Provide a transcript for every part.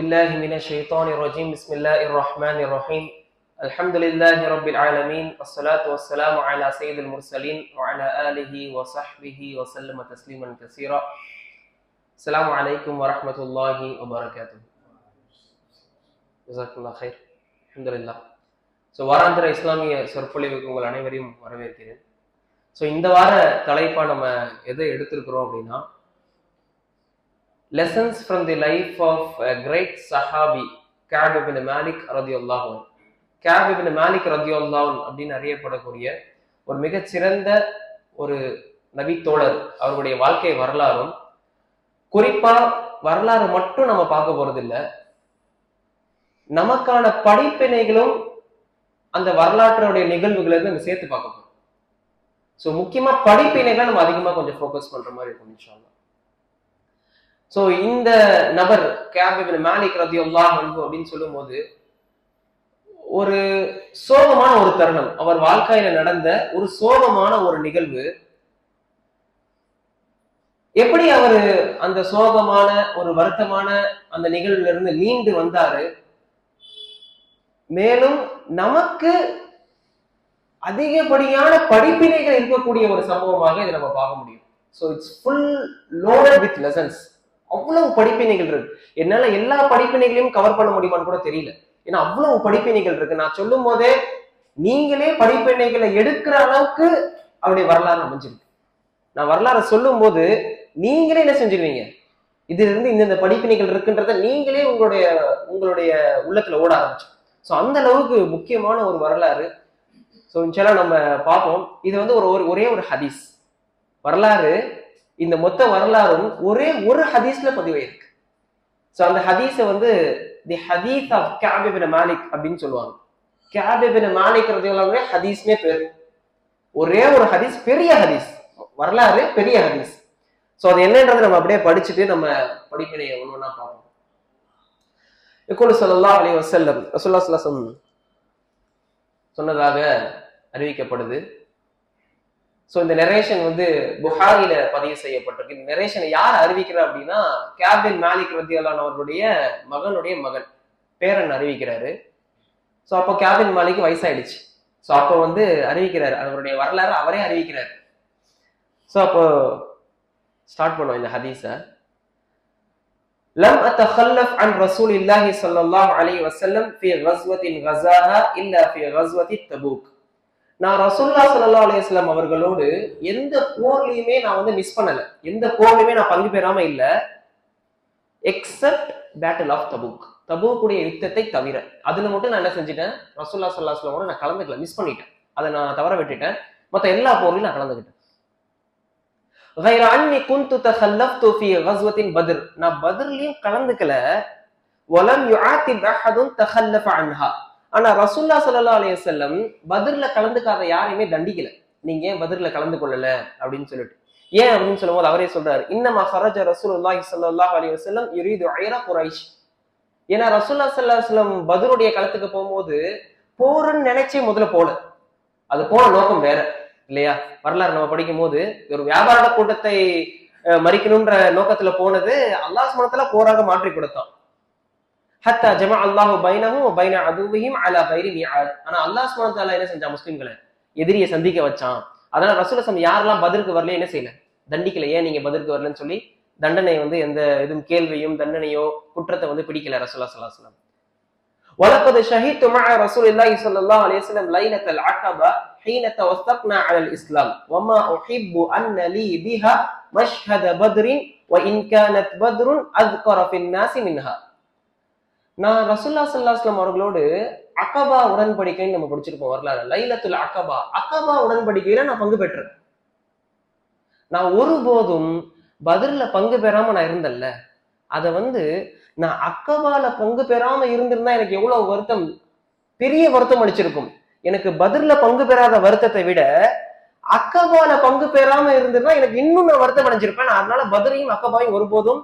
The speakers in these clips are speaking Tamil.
بالله من الشيطان الرجيم بسم الله الرحمن الرحيم الحمد لله رب العالمين والصلاة والسلام على سيد المرسلين وعلى آله وصحبه وسلم تسليما كثيرا السلام عليكم ورحمة الله وبركاته جزاكم الله خير الحمد لله வாராந்திர இஸ்லாமிய சொற்பொழிவுக்கு உங்கள் அனைவரையும் வரவேற்கிறேன். இந்த வார தலைப்பா நம்ம எதை எடுத்திருக்கிறோம் அப்படின்னா, lessons from the life of a great sahabi Ka'b ibn Malik radiyallahu anhu. Ka'b ibn Malik radiyallahu anhu அப்படின்னு அறியப்படக்கூடிய ஒரு மிகச்சிறந்த ஒரு நபி தோழர், அவருடைய வாழ்க்கை வரலாறும், குறிப்பா வரலாறு மட்டும் நம்ம பார்க்க போறது இல்லை, நமக்கான படிப்பினைகளும் அந்த வரலாற்றுடைய நிகழ்வுகளை நம்ம சேர்த்து பார்க்க போறோம். ஸோ முக்கியமா படிப்பினைகளை நம்ம அதிகமா கொஞ்சம் ஃபோக்கஸ் பண்ற மாதிரி இருக்கும் இன்ஷா அல்லாஹ். ஸோ இந்த நபர் கஅப் இப்னு மாலிக் ரலியல்லாஹு அன்ஹு அப்படின்னு சொல்லும் போது ஒரு சோகமான ஒரு தருணம், அவர் வாழ்க்கையில நடந்த ஒரு சோகமான ஒரு நிகழ்வு. எப்படி அவர் அந்த சோகமான ஒரு வருத்தமான அந்த நிகழ்வுல இருந்து மீண்டு வந்தாரு, மேலும் நமக்கு அதிகப்படியான படிப்பினைகள் இருக்கக்கூடிய ஒரு சம்பவமாக இதை நம்ம பார்க்க முடியும். So it's full loaded with lessons. அவ்வளவு படிப்பினைகள் இருக்கு. என்னால எல்லா படிப்பினைகளையும் கவர் பண்ண முடியுமான்னு கூட தெரியல, ஏன்னா அவ்வளவு படிப்பினைகள் இருக்கு. நான் சொல்லும் போதே நீங்களே படிப்பினைகளை எடுக்கிற அளவுக்கு அவருடைய வரலாறு அமைஞ்சிருக்கு. நான் வரலாறு சொல்லும் போது நீங்களே என்ன செஞ்சிருவீங்க, இதுல இருந்து இந்த படிப்பினைகள் இருக்குன்றத நீங்களே உங்களுடைய உள்ளத்துல ஓட ஆரம்பிச்சு. ஸோ அந்த அளவுக்கு முக்கியமான ஒரு வரலாறு. ஸோ இன்ஷால்லா நம்ம பார்ப்போம். இது வந்து ஒரே ஒரு ஹதீஸ் வரலாறு. இந்த மொத்த வரலாறும் ஒரே ஒரு ஹதீஸ்ல பதிவாயிருக்கு. ஸோ அந்த ஹதீஸை வந்து தி ஹதீஸ் ஆஃப் கஅப் இப்னு மாலிக் அப்படின்னு சொல்லுவாங்க. கஅப் இப்னு மாலிக் ரலியல்லாஹு அன்ஹு ஹதீஸ்னே பேர். ஒரே ஒரு ஹதீஸ், பெரிய ஹதீஸ், வரலாறு பெரிய ஹதீஸ். ஸோ அது என்னன்றதை நம்ம அப்படியே படிச்சுட்டு நம்ம படிப்பினையை ஒன்று ஒன்றா பார்ப்போம். யகூலு ஸல்லல்லாஹு அலைஹி வஸல்லம், ரசூலுல்லாஹி ஸல்லல்லாஹு அலைஹி வஸல்லம் சொன்னதாக அறிவிக்கப்படுது. ஸோ இந்த நரேஷன் வந்து புகாரில பதிவு செய்யப்பட்டிருக்கு. இந்த நரேஷனை யார் அறிவிக்கிறார் அப்படின்னா, கஅப் பின் மாலிக் ரலியல்லாஹு அன்ஹு அவர்களுடைய மகனுடைய மகன், பேரன் அறிவிக்கிறாரு. ஸோ அப்போ கஅப் பின் மாலிக் வயசாயிடுச்சு. ஸோ அப்போ வந்து அறிவிக்கிறாரு, அவருடைய வரலாறு அவரே அறிவிக்கிறார். ஸோ அப்போ ஸ்டார்ட் பண்ணுவோம் இந்த ஹதீஸை. لم أتخلف عن رسول الله صلى الله عليه وسلم في غزوة غزاها إلا في غزوة تبوك. நான் ரசூலுல்லாஹி ஸல்லல்லாஹு அலைஹி வஸல்லம் அவர்களோடு எந்த போர்லயுமே நான் வந்து மிஸ் பண்ணல, எந்த போர்லயுமே நான் பங்கு பெறாம இல்ல, எக்ஸப்ட் பேட்டில் ஆஃப் தபூக், தபூக்குடைய யுத்தத்தை தவிர. அதுல மட்டும் நான் என்ன செஞ்சிட்டேன், ரசூலுல்லாஹி ஸல்லல்லாஹு அலைஹி வஸல்லம் நான் கலந்துக்கல, மிஸ் பண்ணிட்டேன், அதை நான் தவற விட்டுட்டேன். மற்ற எல்லா போர்லயும் நான் கலந்துக்கிட்டேன். غير أني كنت تخلفت في غزوة بدر. நான் பத்ர்லயும் கலந்துக்கல. ولم يعاتب أحد تخلف عنها. ஆனா ரசூலுல்லாஹி ஸல்லல்லாஹு அலைஹி வஸல்லம் பத்ர்ல கலந்துக்காத யாரையுமே தண்டிக்கல, நீங்க ஏன் பத்ர்ல கலந்து கொள்ளல அப்படின்னு சொல்லிட்டு. ஏன் அப்படின்னு சொல்லும்போது அவரே சொல்றாரு, இன்னமா خرج ரசூலுல்லாஹி ஸல்லல்லாஹு அலைஹி வஸல்லம் يريد عير قريش. ஏன்னா ரசூலுல்லாஹி ஸல்லல்லாஹு அலைஹி வஸல்லம் பத்ருடைய களத்துக்கு போகும்போது போருன்னு நினைச்சே முதல்ல போல, அது போன நோக்கம் வேற இல்லையா. வரலாறு நம்ம படிக்கும் போது ஒரு வியாபார கூட்டத்தை மறிக்கணும்ன்ற நோக்கத்துல போனது அல்லாஹ் சுப்ஹானஹு வ தஆலா போராக மாற்றி கொடுத்தான். ஹத்தா ஜமா அல்லாஹு பைனஹும் வ பைன அதுவிஹிம் அலா கைரி மிஆத். ஆனா அல்லாஹ் சுப்ஹானஹு வ தஆலா என்ன செஞ்சான், முஸ்லிம்களை எதிரியை சந்திக்க வச்சான். அதனால ரசூலுல்லாஹி ஸல்லல்லாஹு அலைஹி வஸல்லம் யாரெல்லாம் பத்ருக்கு வரல என்ன செய்யல, தண்டிக்கல. ஏன் நீங்க பத்ருக்கு வரலன்னு சொல்லி தண்டனை வந்து எந்த எதுவும் கேள்வியும் தண்டனையோ குற்றத்தை வந்து பிடிக்கல ரசூலுல்லாஹி ஸல்லல்லாஹு அலைஹி வஸல்லம். وَلَقَدْ شَهِدْتُ مَعَ رَسُولِ اللَّهِ صَلَّى اللَّهُ عَلَيْهِ وسلم لَيْلَةَ الْعَقَبَةِ حِينَ تَوَثَّقْنَا عَلَى الْإِسْلَامِ وَمَا أُحِبُّ أَنَّ لِي بِهَا مَشْهَدَ بَدْرٍ وَإِنْ كَانَتْ بَدْرٌ أَذْكَرَ فِي النَّاسِ مِنْهَا. நான் ரசூலுல்லாஹி ஸல்லல்லாஹு அலைஹி வஸல்லம் அவர்களோடு அகபா உடன்படிக்கைன்னு நம்ம படிச்சிருப்போம் வரலாறு. லைலத்துல் அகபா, அகபா உடன்படிக்கையில நான் பங்கு பெற்றேன். நான் ஒருபோதும் பத்ர்ல பங்கு பெறாம நான் இருந்தல்ல, அதை வந்து நான் அக்கபால பங்கு பெறாம இருந்திருந்தா எனக்கு எவ்வளவு வருத்தம், பெரிய வருத்தம் அளிச்சிருக்கும். எனக்கு பத்ர்ல பங்கு பெறாத வருத்தத்தை விட அக்கபால பங்கு பெறாம இருந்திருந்தா எனக்கு இன்னும் நான் வருத்தம் அடைஞ்சிருப்பேன். அதனால பத்ரையும் அக்கபாவையும் ஒருபோதும்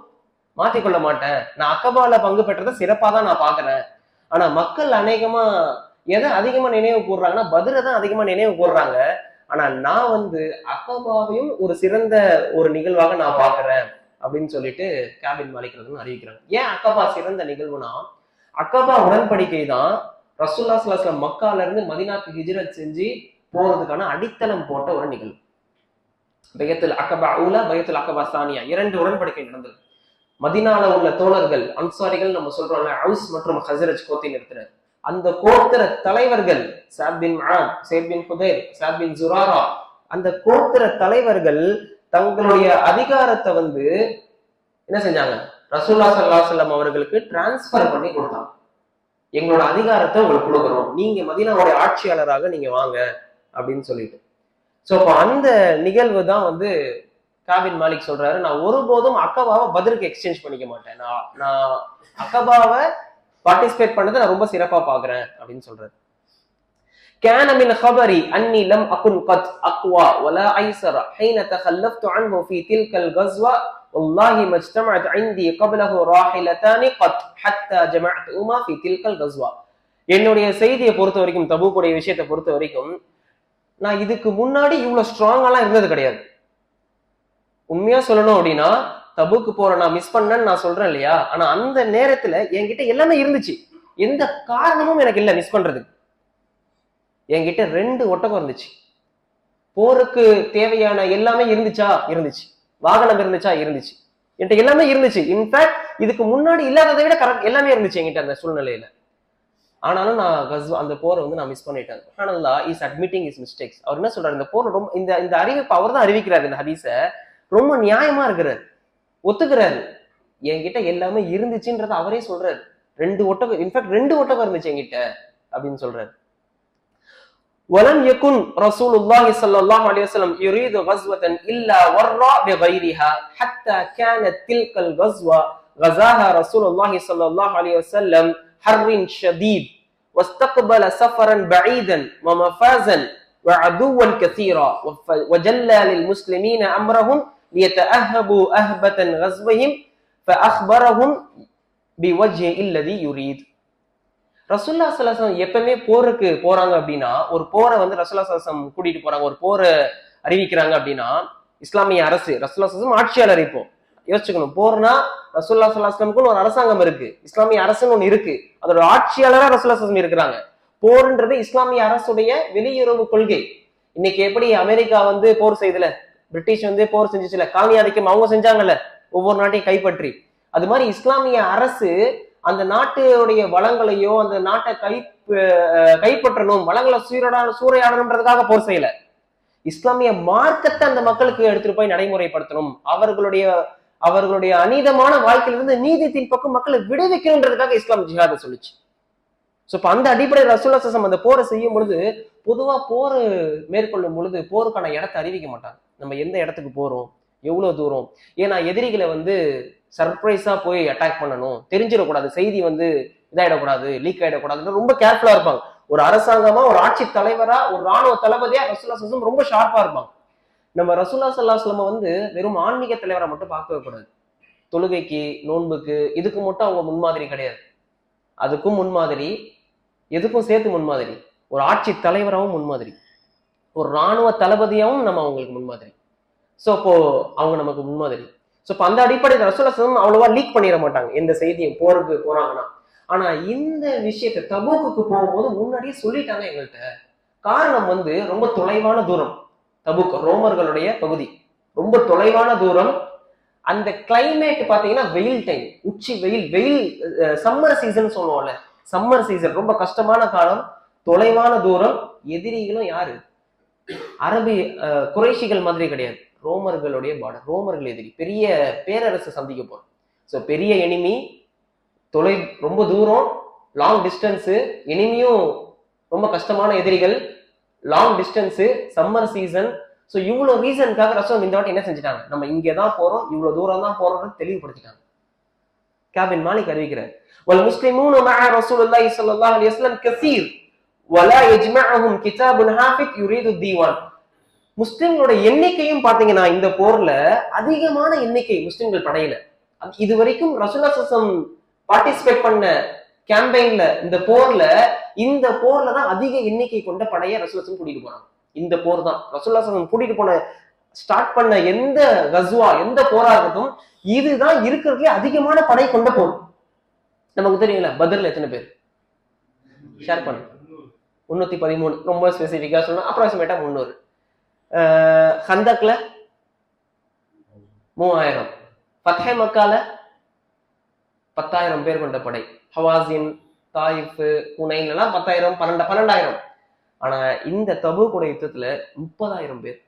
மாத்திக்கொள்ள மாட்டேன். நான் அக்கபால பங்கு பெற்றதை சிறப்பா தான் நான் பாக்குறேன். ஆனா மக்கள் அநேகமா எதை அதிகமா நினைவு கூறுறாங்கன்னா பத்ரை தான் அதிகமா நினைவு கூறுறாங்க. ஆனா நான் வந்து அக்கபாவையும் ஒரு சிறந்த ஒரு நிகழ்வாக நான் பாக்குறேன் அப்படின்னு சொல்லிட்டு காபின் மாலிக் அறிவிக்கிறாங்க. ஏன் அக்கபா சிறந்த நிகழ்வுனா, அக்கபா உடன்படிக்கை தான் ரசூலுல்லாஹி ஸல்லல்லாஹு அலைஹி வஸல்லம் மக்கால இருந்து மதீனாக்கு ஹிஜ்ரத் செஞ்சு போறதுக்கான அடித்தளம் போட்ட ஒரு நிகழ்வு. பையத்துல் அக்கபா ஊலா, பையத்துல் அக்கபா சானியா, 2 உடன்படிக்கை நடந்தது. மதீனால உள்ள தோழர்கள், அன்சாரிகள் நம்ம சொல்றோம்ல, அவுஸ் மற்றும் ஹஸ்ரஜ் கோத்திரத்தினர், அந்த கோத்திர தலைவர்கள் சாத் பின் முஆத், ஸைத் பின் ஹுதைர், சாத் பின் ஜுராரா, அந்த கோத்திர தலைவர்கள் தங்களுடைய அதிகாரத்தை என்ன செஞ்சாங்க, ரசூலுல்லாஹி ஸல்லல்லாஹு அலைஹி வஸல்லம் அவர்களுக்கு டிரான்ஸ்பர் பண்ணி கொடுத்தாங்க. எங்களோட அதிகாரத்தை உங்களுக்கு கொடுக்குறோம், நீங்க மதீனாவுடைய ஆட்சியாளராக நீங்க வாங்க அப்படின்னு சொல்லிட்டு. சோ அப்ப அந்த நிகழ்வு தான் காபின் மாலிக் சொல்றாரு, நான் ஒருபோதும் அக்கபாவை பதிலுக்கு எக்ஸ்சேஞ்ச் பண்ணிக்க மாட்டேன், நான் அக்கபாவை பார்ட்டிசிபேட் பண்ணதை நான் ரொம்ப சிறப்பா பாக்குறேன் அப்படின்னு சொல்றாரு. كان من خبري أني لم أكن قد أقوى ولا أيسر حين تخلفت عنه في تلك الغزوة والله ما اجتمعت عندي قبله راحلتان قط حتى جمعتهما في تلك الغزوة. என்னுடைய செய்தியை பொறுத்த வரைக்கும், தபூக்குடைய விஷயத்தை பொறுத்த வரைக்கும், நான் இதுக்கு முன்னாடி இவ்வளவு ஸ்ட்ராங்காலாம் இருந்தது கிடையாது. உண்மையா சொல்லணும் அப்படின்னா, தபுக்கு போற நான் மிஸ் பண்ணேன்னு நான் சொல்றேன் இல்லையா, ஆனா அந்த நேரத்துல என்கிட்ட எல்லாமே இருந்துச்சு, எந்த காரணமும் எனக்கு இல்லை மிஸ் பண்றதுக்கு. என்கிட்ட 2 ஒட்டகம் இருந்துச்சு, போருக்கு தேவையான எல்லாமே இருந்துச்சா, இருந்துச்சு, வாகனம் இருந்துச்சா, இருந்துச்சு, என்கிட்ட எல்லாமே இருந்துச்சு. இன்ஃபேக்ட் இதுக்கு முன்னாடி இல்லாததை விட கரெக்ட் எல்லாமே இருந்துச்சு என்கிட்ட அந்த சூழ்நிலையில. ஆனாலும் நான் அந்த போரை நான் மிஸ் பண்ணிட்டேன். சுப்ஹானல்லாஹ், இஸ் அட்மிட்டிங் இஸ் மிஸ்டேக்ஸ். அவர் என்ன சொல்றாரு, இந்த போர் ரொம்ப இந்த அறிவிப்பு அவர் தான் அறிவிக்கிறாரு, இந்த ஹதீஸ ரொம்ப நியாயமா இருக்கிறாரு, ஒத்துக்கிறாரு. என்கிட்ட எல்லாமே இருந்துச்சுன்றத அவரே சொல்றாரு. 2 ஒட்டகம், இன்ஃபேக்ட் 2 ஒட்டகம் இருந்துச்சு என்கிட்ட அப்படின்னு சொல்றாரு. وَلَمْ يَكُنْ رَسُولُ اللَّهِ صَلَّى اللَّهُ عَلَيْهِ وسلم يريد غزوة إلا ورى بغيرها حتى كانت تلك الغزوة غزاها رسول الله صلى الله عليه وسلم حر شديد واستقبل سفرا بعيدا ومفازا وعدوا كثيرا وجلى للمسلمين أمرهم ليتأهبوا أهبة غزوهم فأخبرهم بوجه الذي يريد. ரசூலுல்லாஹி ஸல்லல்லாஹு அலைஹி வஸல்லம் எப்பவுமே போருக்கு போறாங்க அப்படின்னா, ஒரு போரை ரசூலுல்லாஹி ஸல்லல்லாஹு அலைஹி வஸல்லம் கூட்டிட்டு போறாங்க, ஒரு போரை அறிவிக்கிறாங்க அப்படின்னா, இஸ்லாமிய அரசு ரசூலுல்லாஹி ஸல்லல்லாஹு அலைஹி வஸல்லம் ஆட்சியாளர். இப்போ யோசிச்சுக்கணும், போர்னா ரசூலுல்லாஹி ஸல்லல்லாஹு அலைஹி வஸல்லம் ஒரு அரசாங்கம் இருக்கு, இஸ்லாமிய அரசுன்னு ஒண்ணு இருக்கு, அதோட ஆட்சியாளரா ரசூலுல்லாஹி ஸல்லல்லாஹு அலைஹி வஸல்லம் இருக்கிறாங்க. போர்ன்றது இஸ்லாமிய அரசுடைய வெளியுறவு கொள்கை. இன்னைக்கு எப்படி அமெரிக்கா போர் செய்தல, பிரிட்டிஷ் போர் செஞ்சுச்சுல, காலனி ஆதிக்கம் அவங்க செஞ்சாங்கல்ல ஒவ்வொரு நாட்டையும் கைப்பற்றி, அது மாதிரி இஸ்லாமிய அரசு அந்த நாட்டுடைய வளங்களையோ அந்த நாட்டை கைப்பற்றணும், வளங்களை சூறையாடணும்ன்றதுக்காக போர் செய்யல. இஸ்லாமிய மார்க்கத்தை அந்த மக்களுக்கு எடுத்துட்டு போய் நடைமுறைப்படுத்தணும், அவர்களுடைய அநீதமான வாழ்க்கையிலிருந்து நீதித்தின் பக்கம் மக்களை விடுவிக்கணும்ன்றதுக்காக இஸ்லாம் ஜிஹாத சொல்லுச்சு. சோ இப்ப அந்த அடிப்படை ரசூலுல்லாஹி ஸல்லல்லாஹு அலைஹி வஸல்லம் அந்த போரை செய்யும் பொழுது, பொதுவா போர் மேற்கொள்ளும் பொழுது போருக்கான இடத்தை அறிவிக்க மாட்டாங்க. நம்ம எந்த இடத்துக்கு போறோம், எவ்வளவு தூரம், ஏன்னா எதிரிகளை சர்ப்ரைஸா போய் அட்டாக் பண்ணணும், தெரிஞ்சிடக்கூடாது, செய்தி இதாயிடக்கூடாது, லீக் ஆயிடக்கூடாதுன்னு ரொம்ப கேர்ஃபுல்லா இருப்பாங்க. ஒரு அரசாங்கமா, ஒரு ஆட்சி தலைவரா, ஒரு ராணுவ தளபதியா ரசூலுல்லாஹி ஸல்லல்லாஹு அலைஹி வஸல்லம் ரொம்ப ஷார்ப்பா இருப்பாங்க. நம்ம ரசூலுல்லாஹி ஸல்லல்லாஹு அலைஹி வஸல்லம் வெறும் ஆன்மீக தலைவரை மட்டும் பார்க்கவே கூடாது. தொழுகைக்கு, நோன்புக்கு, இதுக்கு மட்டும் அவங்க முன்மாதிரி கிடையாது. அதுக்கும் முன்மாதிரி, எதுக்கும் சேர்த்து முன்மாதிரி. ஒரு ஆட்சி தலைவராகவும் முன்மாதிரி, ஒரு ராணுவ தளபதியாகவும் நம்ம அவங்களுக்கு முன்மாதிரி. சோ அப்போ அவங்க நமக்கு முன்மாதிரி. சோ இப்ப அந்த அடிப்படையில் ரசூலுல்லாஹி ஸல்லல்லாஹு அலைஹி வஸல்லம் அவ்வளவா லீக் பண்ணிட மாட்டாங்க எந்த செய்தியும் போருக்கு போறாங்கன்னா. ஆனா இந்த விஷயத்தை தபூக்கு போகும்போது முன்னாடியே சொல்லிட்டாங்க எங்கள்கிட்ட. காரணம் ரொம்ப தொலைவான தூரம். தபூக் ரோமர்களுடைய பகுதி, ரொம்ப தொலைவான தூரம். அந்த கிளைமேட் பாத்தீங்கன்னா வெயில் டைம், உச்சி வெயில், சம்மர் சீசன் சொல்லுவோம்ல, சம்மர் சீசன், ரொம்ப கஷ்டமான காலம், தொலைவான தூரம். எதிரிகளும் யாரு, அரபி குறைஷிகள் மாதிரி கிடையாது, ரோமர்களுடைய பார்டர், ரோமர்கள் எதிரி, பெரிய பேரரசு சந்திக்க போறோம். ஸோ பெரிய எனிமி, ரொம்ப தூரம், லாங் டிஸ்டன்ஸு, எனிமியும் ரொம்ப கஷ்டமான எதிரிகள், long distance, summer season. So இவ்வளோ ரீசனுக்காக ரசூல் இந்த வாட்டி என்ன செஞ்சுட்டாங்க, நம்ம இங்கே தான் போறோம், இவ்வளோ தூரம் தான் போறோம்னு தெளிவுபடுத்திட்டாங்க. காபின் மாலிக் அறிவிக்கிறார், வல் முஸ்லிமூன மஅ ரசூலுல்லாஹி ஸல்லல்லாஹு அலைஹி வஸல்லம் கஸீர் வலா யஜ்மஉஹும் கிதாபுன் ஹாஃபித் யுரீது தீவான். முஸ்லிம்களோட எண்ணிக்கையும் பாத்தீங்கன்னா இந்த போர்ல அதிகமான எண்ணிக்கை முஸ்லிம்கள் படையில. இது வரைக்கும் ரசூலுல்லாஹி ஸல்லல்லாஹு அலைஹி வஸல்லம் பார்ட்டிசிபேட் பண்ண கேம்பெயின்ல, இந்த போர்ல தான் அதிக எண்ணிக்கை கொண்ட படையை ரசூலுல்லாஹி ஸல்லல்லாஹு அலைஹி வஸல்லம் கூட்டிட்டு போறாங்க. இந்த போர் தான் ரசூலுல்லாஹி ஸல்லல்லாஹு அலைஹி வஸல்லம் கூட்டிட்டு போன ஸ்டார்ட் பண்ண எந்த கஸ்வா, எந்த போராகட்டும், இதுதான் இருக்கிறதுலே அதிகமான படை கொண்ட போர். நமக்கு தெரியல பத்ர்ல எத்தனை பேர் ஷேர் பண்ண? 313. ரொம்ப ஸ்பெசிபிக்கா சொன்னா அப்ராக்சிமேட்டா 300. ஹந்தக்ல 3000. ஃபத்ஹே மக்கால 10,000 பேர் கொண்ட படை. ஹவாசின், தாயிஃப், ஹுனைன் எல்லாம் 10,000, 12,000. ஆனா இந்த தபூக்குடைய யுத்தத்துல 30,000 பேர்.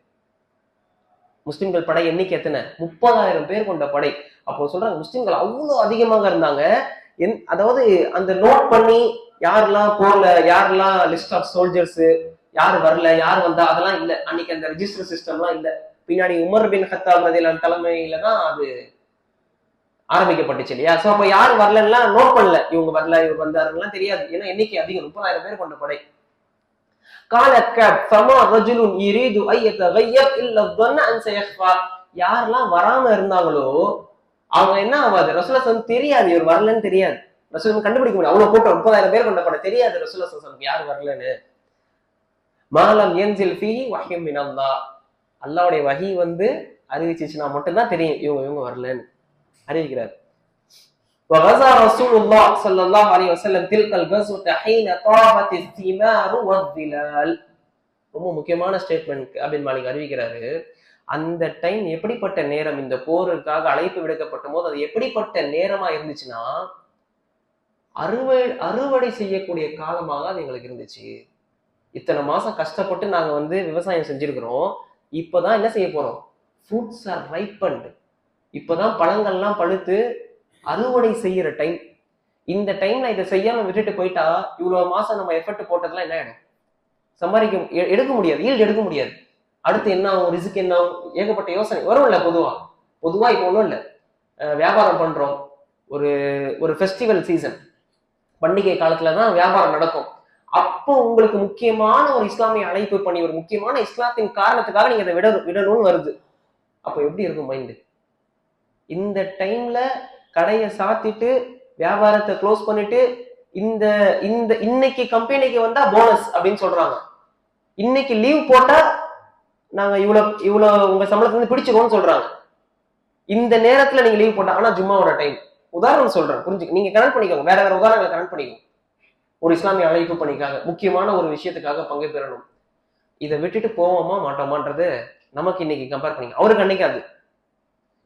முஸ்லிம்கள் படை எண்ணிக்கை எத்தனை? 30,000 பேர் கொண்ட படை. அப்போ சொல்றாங்க முஸ்லிம்கள் அவ்வளவு அதிகமாக இருந்தாங்க. அதாவது அந்த நோட் பண்ணி யாரெல்லாம் போர்ல, யாரெல்லாம் லிஸ்ட் ஆஃப் சோல்ஜர்ஸ், யார் வரல, யார் வந்தா, அதெல்லாம் இல்ல. அன்னைக்கு அந்த ரெஜிஸ்டர் சிஸ்டம்லாம் இல்ல. பின்னாடி உமர் பின் கத்தாப் ரலியல்லாஹு தலைமையில தான் அது ஆரம்பிக்கப்பட்டுச்சு இல்லையா? சோ அப்ப யார் வரலன்னா நோட் பண்ணல, இவங்க வரல இவங்க வந்தாருலாம் தெரியாது. ஏன்னா எண்ணிக்கை அதிகம், 30,000 பேர் கொண்ட படை. யாரெல்லாம் வராம இருந்தாங்களோ அவங்க என்ன ஆகாது, ரசூலுல்லாஹ் தெரியாது இவர் வரலன்னு தெரியாது. ரசூலுல்லாஹ் கண்டுபிடிக்க முடியும். அவ்வளவு கூட்டம் 30,000 பேர் கொண்ட படை, தெரியாது ரசூலுல்லாஹ் யார் வரலன்னு. மாலம் யன்சில் ஃபீஹி வஹ்யும் மினல்லாஹ், அல்லாஹ்வுடைய வஹி வந்து அறிவிச்சுச்சுன்னா மட்டும்தான் தெரியும் இவங்க வரலன்னு அறிவிக்கிறார். وغزا رسول الله صلى الله عليه وسلم تلك الغزوة حين طابت الثمار والظلال. ரொம்ப முக்கியமான ஸ்டேட்மெண்ட் அபின் மாலிக் அறிவிக்கிறாரு. அந்த டைம் எப்படிப்பட்ட நேரம், இந்த போருக்காக அழைப்பு விடுக்கப்பட்ட போது அது எப்படிப்பட்ட நேரமா இருந்துச்சுன்னா அறுவடை செய்யக்கூடிய காலமாக அது எங்களுக்கு இருந்துச்சு. இத்தனை மாசம் கஷ்டப்பட்டு நாங்க வந்து விவசாயம் செஞ்சிருக்கிறோம். இப்பதான் என்ன செய்ய போறோம்? Fruits are ripened. இப்பதான் பழங்கள்லாம் பழுத்து அறுவடை செய்யற டைம். இந்த டைம்ல இதை செய்யாம விட்டுட்டு போயிட்டா இவ்வளவு மாசம் நம்ம எஃபர்ட் போட்டதெல்லாம் என்ன ஆயிடும்? எடுக்க முடியாது, ஈல்டு எடுக்க முடியாது. அடுத்து என்ன ஆகும், ரிஸ்க் என்ன ஆகும், ஏகப்பட்ட யோசனை வரும் இல்ல. பொதுவா இப்போ ஒன்றும் இல்லை, வியாபாரம் பண்றோம், ஒரு ஃபெஸ்டிவல் சீசன், பண்டிகை காலத்துலதான் வியாபாரம் நடக்கும். அப்போ உங்களுக்கு முக்கியமான ஒரு இஸ்லாமிய அழைப்பு பண்ணி ஒரு முக்கியமான இஸ்லாத்தின் காரணத்துக்காக நீங்க அதை விடணும்னு வருது. அப்போ எப்படி இருக்கும் மைண்டு? இந்த டைம்ல கடையை சாத்திட்டு வியாபாரத்தை க்ளோஸ் பண்ணிட்டு இன்னைக்கு கம்பெனிக்கு வந்தா போனஸ் அப்படின்னு சொல்றாங்க. இன்னைக்கு லீவ் போட்டா நாங்க இவ்வளவு உங்க சம்பளத்துல இருந்து பிடிச்சிருவோம்னு சொல்றாங்க. இந்த நேரத்துல நீங்க லீவ் போட்டா, ஆனா ஜும்மாவோட டைம். உதாரணம் சொல்றேன், புரிஞ்சுக்க, நீங்க கனெக்ட் பண்ணிக்கோங்க, வேற உதாரணங்களை கனெக்ட் பண்ணிக்கோங்க. ஒரு இஸ்லாமிய அழைப்பு பண்ணிக்காக முக்கியமான ஒரு விஷயத்துக்காக பங்கு பெறணும். இதை விட்டுட்டு போவோமா மாட்டோமான்றது நமக்கு இன்னைக்கு கம்பேர் பண்ணிக்க, அவருக்கு அன்னைக்காது.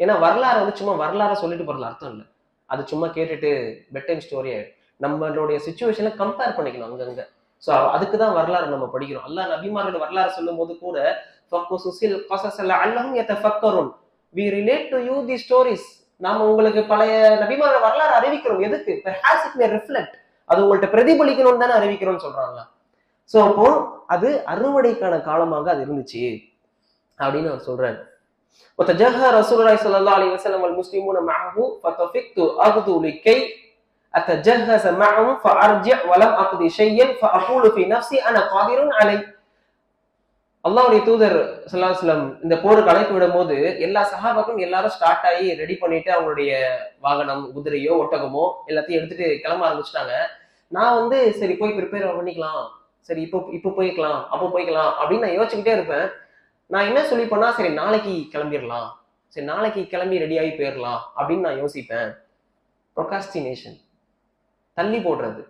ஏன்னா வரலாறு வந்து சும்மா வரலாற சொல்லிட்டு போறது அர்த்தம் இல்லை. அது சும்மா கேட்டுட்டு பெட் டைம் ஸ்டோரி ஆயிடும். நம்மளுடைய சிச்சுவேஷனை கம்பேர் பண்ணிக்கணும் அங்கங்க. ஸோ அதுக்குதான் வரலாறு நம்ம படிக்கிறோம். அல்லாஹ் நபிமாரோட வரலாறு சொல்லும் போது கூட we relate to you these stories. நாம உங்களுக்கு பழைய நபிமாரோட வரலாறு அறிவிக்கிறோம். எதுக்கு? perhaps it may reflect, அது உங்கள்ட்ட பிரதிபலிக்கணும்னு தானே அறிவிக்கிறோம்னு சொல்றாங்க. ஸோ அப்போ அது அறுவடைக்கான காலமாக அது இருந்துச்சு அப்படின்னு அவர் சொல்றாரு. وتجهز رسول الله صلى الله عليه وسلم والمسلمون معه فطفقت أغدو لكي أتجهز معهم فأرجع ولم أقضي شيئا فأقول في نفسي أنا قادر عليه. அல்லாஹ்வுடைய தூதர் ஸல்லல்லாஹு அலைஹி வஸல்லம் இந்த போருக்கு அழைப்பு விடும் போது எல்லா சஹாபாக்களும் எல்லாரும் ஸ்டார்ட் ஆகி ரெடி பண்ணிட்டு அவங்களுடைய வாகனம், குதிரையோ ஒட்டகமோ எல்லாத்தையும் எடுத்துட்டு கிளம்ப ஆரம்பிச்சுட்டாங்க. நான் வந்து சரி போய் ப்ரிப்பேர் பண்ணிக்கலாம், சரி இப்போ போய்க்கலாம், அப்போ போய்க்கலாம் அப்படின்னு நான் யோசிச்சுக்கிட்டே இருப்பேன். நான் என்ன சொல்லிப்பேன்னா, சரி நாளைக்கு கிளம்பிடலாம், சரி நாளைக்கு கிளம்பி ரெடியாகி போயிடலாம் அப்படின்னு நான் யோசிப்பேன். ப்ரொகாஸ்டினேஷன், தள்ளி போடுறது.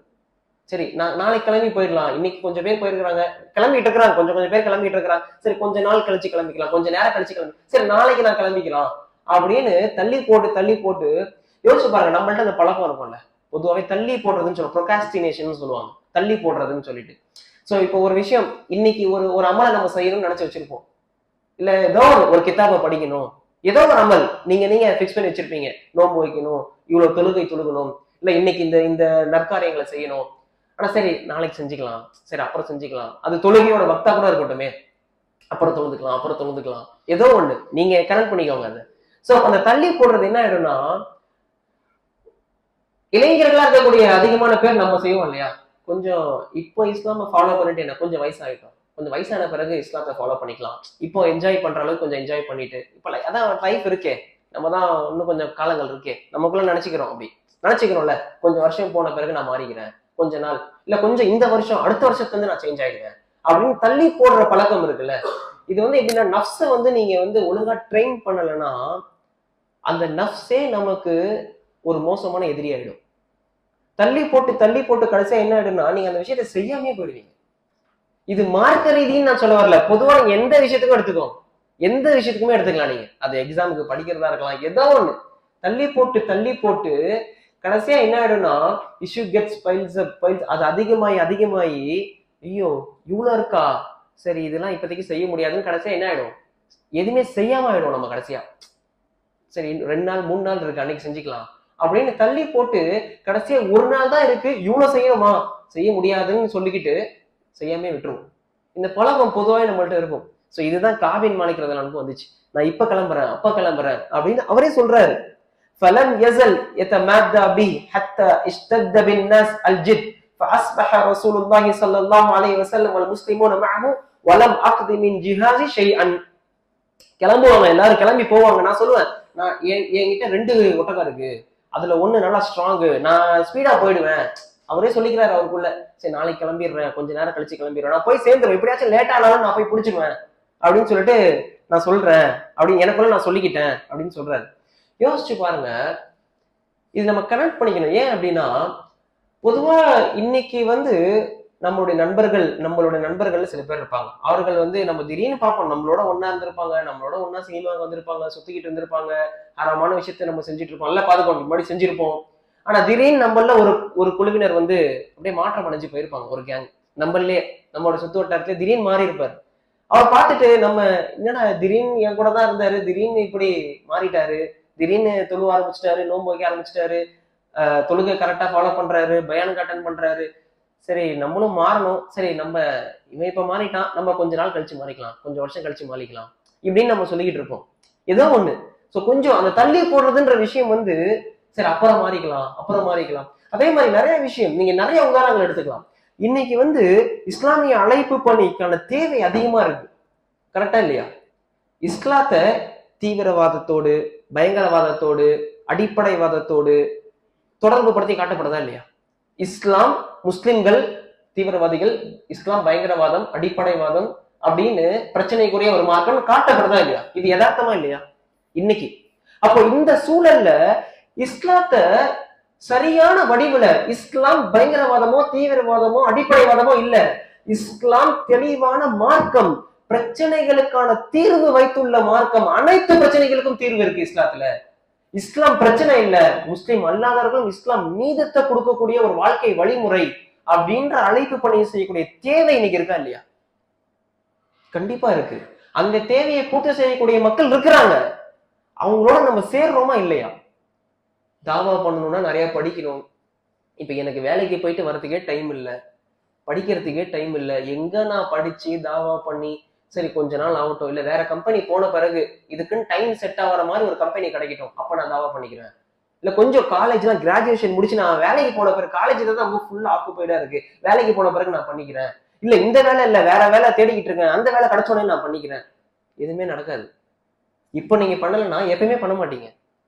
சரி நாளைக்கு கிளம்பி போயிடலாம், இன்னைக்கு கொஞ்சம் பேர் போயிருக்கிறாங்க, கிளம்பிட்டு இருக்கிறாங்க, கொஞ்சம் பேர் கிளம்பிட்டு இருக்கிறாங்க, சரி கொஞ்ச நாள் கழிச்சு கிளம்பிக்கலாம், கொஞ்ச நேரம் கழிச்சு சரி நாளைக்கு நான் கிளம்பிக்கலாம் அப்படின்னு தள்ளி போட்டு யோசிச்சு பாருங்க. நம்மள்ட்ட அந்த பழக்கம் இருக்கும்ல, பொதுவாகவே தள்ளி போடுறதுன்னு சொல்லுவோம், ப்ரொகாஸ்டினேஷன் சொல்லுவாங்க, தள்ளி போடுறதுன்னு சொல்லிட்டு. ஸோ இப்போ ஒரு விஷயம் இன்னைக்கு ஒரு அமலை நம்ம செய்யணும்னு நினைச்சு வச்சிருப்போம், இல்ல ஏதோ ஒரு கிதாபை படிக்கணும், ஏதோ ஒரு அமல் நீங்க ஃபிக்ஸ் பண்ணி வச்சிருப்பீங்க, நோன்பு வைக்கணும், இவ்வளவு தொழுகணும், இல்ல இன்னைக்கு இந்த நற்காரியங்களை செய்யணும். ஆனா சரி நாளைக்கு செஞ்சுக்கலாம், சரி அப்புறம் செஞ்சுக்கலாம், அது தொழுகையோட வக்தா கூட இருக்கட்டுமே, அப்புறம் தொழுதுக்கலாம், ஏதோ ஒண்ணு நீங்க கனெக்ட் பண்ணிக்கோங்க அது. சோ அந்த தள்ளி போடுறது என்ன ஆயிடும்னா, இளைஞர்களா இருக்கக்கூடிய அதிகமான பேர் நம்ம செய்வோம் இல்லையா, கொஞ்சம் இப்போ இஸ்லாமை ஃபாலோ பண்ணிட்டு என்ன கொஞ்சம் வயசாகிட்டோம், கொஞ்சம் வயசான பிறகு இஸ்லாத்தை ஃபாலோ பண்ணிக்கலாம், இப்போ என்ஜாய் பண்ற அளவுக்கு கொஞ்சம் என்ஜாய் பண்ணிட்டு, இப்போ அதான் லைஃப் இருக்கே, நம்ம தான் இன்னும் கொஞ்சம் காலங்கள் இருக்கே, நமக்குள்ள நினைச்சுக்கிறோம்ல, கொஞ்சம் வருஷம் போன பிறகு நான் மாறிக்கிறேன், கொஞ்ச நாள் இல்ல கொஞ்சம் இந்த வருஷம் அடுத்த வருஷத்துல இருந்து நான் சேஞ்ச் ஆயிடுவேன் அப்படின்னு தள்ளி போடுற பழக்கம் இருக்குல்ல. இது வந்து எப்படின்னா நஃப்ஸை வந்து நீங்க வந்து ஒழுங்கா ட்ரெயின் பண்ணலைன்னா அந்த நஃப்ஸே நமக்கு ஒரு மோசமான எதிரி ஆயிடும். தள்ளி போட்டு கடைசியா என்ன ஆயிடும்னா நீங்க அந்த விஷயத்த செய்யாமே போயிடுவீங்க. இது மார்க்க ரீதின்னு நான் சொல்ல வரல, பொதுவா நீங்க எந்த விஷயத்துக்கும் எடுத்துக்கோ, எந்த விஷயத்துக்குமே எடுத்துக்கலாம். நீங்க அது எக்ஸாமுக்கு படிக்கிறதா இருக்கலாம், ஏதோ ஒண்ணு தள்ளி போட்டு கடைசியா என்ன ஆயிடும்னா இஷ்யூ கெட்ஸ் பைல்ஸ் அது அதிகமாயி ஐயோ இவ்வளவு இருக்கா, சரி இதெல்லாம் இப்போதைக்கு செய்ய முடியாதுன்னு கடைசியா என்ன ஆயிடும், எதுவுமே செய்யாம ஆயிடும். நம்ம கடைசியா சரி 2 நாள் 3 நாள் இருக்கு அன்னைக்கு செஞ்சுக்கலாம் அப்படின்னு தள்ளி போட்டு கடைசியா ஒரு நாள் தான் இருக்கு, இவ்வளவு செய்யணுமா, செய்ய முடியாதுன்னு சொல்லிக்கிட்டு செய்யாமே விட்டுருவோம். இந்த பழக்கம் பொதுவாக நம்மள்ட்ட இருக்கும். ஸோ இதுதான் காபின் மாலிக் ரலியல்லாஹு வந்துச்சு. நான் இப்ப கிளம்புறேன் அப்ப கிளம்புறேன் அப்படின்னு அவரே சொல்றாரு. فلم يزل يتمادى به حتى اشتد بالناس الجد فاصبح رسول الله صلى الله عليه وسلم والمسلمون معه ولم اقض من جهازي شيئا. கிளம்புவாங்க, எல்லாரும் கிளம்பி போவாங்க. நான் சொல்லுவேன், நான் என்கிட்ட 2 ஒட்டகம் இருக்கு, அதுல ஒண்ணு நல்லா ஸ்ட்ராங்கு, நான் ஸ்பீடா போயிடுவேன். அவரே சொல்லிக்கிறாரு அவருக்குள்ள, சரி நாளைக்கு கிளம்பிடுறேன், கொஞ்ச நேரம் கழிச்சு கிளம்பிடுறேன், நான் போய் சேர்ந்துருவேன், எப்படியாச்சும் லேட் ஆனாலும் நான் போய் பிடிச்சிடுவேன் அப்படின்னு சொல்லிட்டு நான் சொல்றேன் அப்படின்னு எனக்குள்ள நான் சொல்லிக்கிட்டேன் அப்படின்னு சொல்றாரு. யோசிச்சு பாருங்க, இது நம்ம கனெக்ட் பண்ணிக்கணும். ஏன் அப்படின்னா பொதுவா இன்னைக்கு வந்து நம்மளுடைய நண்பர்கள் சில பேர் இருப்பாங்க. அவர்கள் வந்து நம்ம திடீர்னு பார்ப்போம், நம்மளோட ஒன்னா இருந்திருப்பாங்க, நம்மளோட ஒன்னா சினிமாவுக்கு வந்திருப்பாங்க, சுத்திக்கிட்டு இருந்திருப்பாங்க, ஆரமான விஷயத்த நம்ம செஞ்சுட்டு இருப்போம், நல்லா பாதுகாப்பு முன்னாடி செஞ்சிருப்போம். ஆனா திடீர்னு நம்மள ஒரு குழுவினர் வந்து அப்படியே மாற்றம் அடைஞ்சு போயிருப்பாங்க. ஒரு கேங் நம்மளே நம்மளோட சுத்து வட்டாரத்திலே திடீர்னு மாறி இருப்பாரு. அவர் பார்த்துட்டு நம்ம என்னடா திடீர்னு என் கூட தான் இருந்தாரு, திடீர்னு இப்படி மாறிட்டாரு, திடீர்னு தொழுவ ஆரம்பிச்சிட்டாரு, நோன்பு வைக்க ஆரம்பிச்சிட்டாரு, தொழுகை கரெக்டா ஃபாலோ பண்றாரு, பயானுக்கு அட்டன் பண்றாரு, சரி நம்மளும் மாறணும், சரி நம்ம இவன் இப்ப மாறிட்டான், நம்ம கொஞ்ச நாள் கழிச்சு மாறிக்கலாம், கொஞ்சம் வருஷம் கழிச்சு மாறிக்கலாம் இப்படின்னு நம்ம சொல்லிக்கிட்டு இருப்போம். ஏதோ ஒண்ணு. ஸோ கொஞ்சம் அந்த தள்ளி போடுறதுன்ற விஷயம் வந்து சரி அப்புறம் மாறிக்கலாம். அதே மாதிரி நிறைய விஷயம் நீங்க நிறைய உதாரணங்கள் எடுத்துக்கலாம். இன்னைக்கு வந்து இஸ்லாமிய அழைப்பு பணிக்கான தேவை அதிகமா இருக்கு, கரெக்டா இல்லையா? இஸ்லாத்தை தீவிரவாதத்தோடு, பயங்கரவாதத்தோடு, அடிப்படைவாதத்தோடு தொடர்பு படுத்தி காட்டப்படுதா இல்லையா? இஸ்லாம் முஸ்லிம்கள் தீவிரவாதிகள், இஸ்லாம் பயங்கரவாதம், அடிப்படைவாதம் அப்படின்னு பிரச்சனைக்குரிய ஒரு மார்க்கம் காட்டப்படுதா இல்லையா? இது யதார்த்தமா இல்லையா இன்னைக்கு? அப்போ இந்த சூழல்ல இஸ்லாத்தை சரியான வடிவுல, இஸ்லாம் பயங்கரவாதமோ தீவிரவாதமோ அடிப்படைவாதமோ இல்ல, இஸ்லாம் தெளிவான மார்க்கம், பிரச்சனைகளுக்கான தீர்வு வைத்துள்ள மார்க்கம், அனைத்து பிரச்சனைகளுக்கும் தீர்வு இருக்கு இஸ்லாத்துல. இஸ்லாம் பிரச்சனை இல்ல, முஸ்லிம் அல்லாதவர்களும் இஸ்லாம் நீதத்தை கொடுக்கக்கூடிய ஒரு வாழ்க்கை வழிமுறை அப்படின்ற அழைப்பு பணி செய்யக்கூடிய தேவை இன்னைக்கு இருக்கா இல்லையா? கண்டிப்பா இருக்கு. அந்த தேவையை பூர்த்தி செய்யக்கூடிய மக்கள் இருக்கிறாங்க. அவங்களோட நம்ம சேர்றோமா இல்லையா? தாவா பண்ணணும்னா நிறைய படிக்கணும். இப்ப எனக்கு வேலைக்கு போயிட்டு வர்றதுக்கே டைம் இல்லை, படிக்கிறதுக்கே டைம் இல்லை. எங்க நான் படிச்சு தாவா பண்ணி சரி கொஞ்ச நாள் ஆகட்டும், இல்ல வேற கம்பெனி போன பிறகு இதுக்குன்னு டைம் செட் ஆகிற மாதிரி ஒரு கம்பெனி கிடைக்கட்டும், அப்ப நான் தாவா பண்ணிக்கிறேன். இல்ல கொஞ்சம் காலேஜ்லாம் கிராஜுவேஷன் முடிச்சு நான் வேலைக்கு போன பிறகு, காலேஜ் தான் ஃபுல்லா ஆக்குபைடா இருக்கு, வேலைக்கு போன பிறகு நான் பண்ணிக்கிறேன். இல்ல இந்த வேலை இல்ல வேற வேலை தேடிக்கிட்டு இருக்கேன், அந்த வேலை கிடைச்சோடனே நான் பண்ணிக்கிறேன். எதுவுமே நடக்காது. இப்ப நீங்க பண்ணலைன்னா எப்பயுமே பண்ண மாட்டீங்க.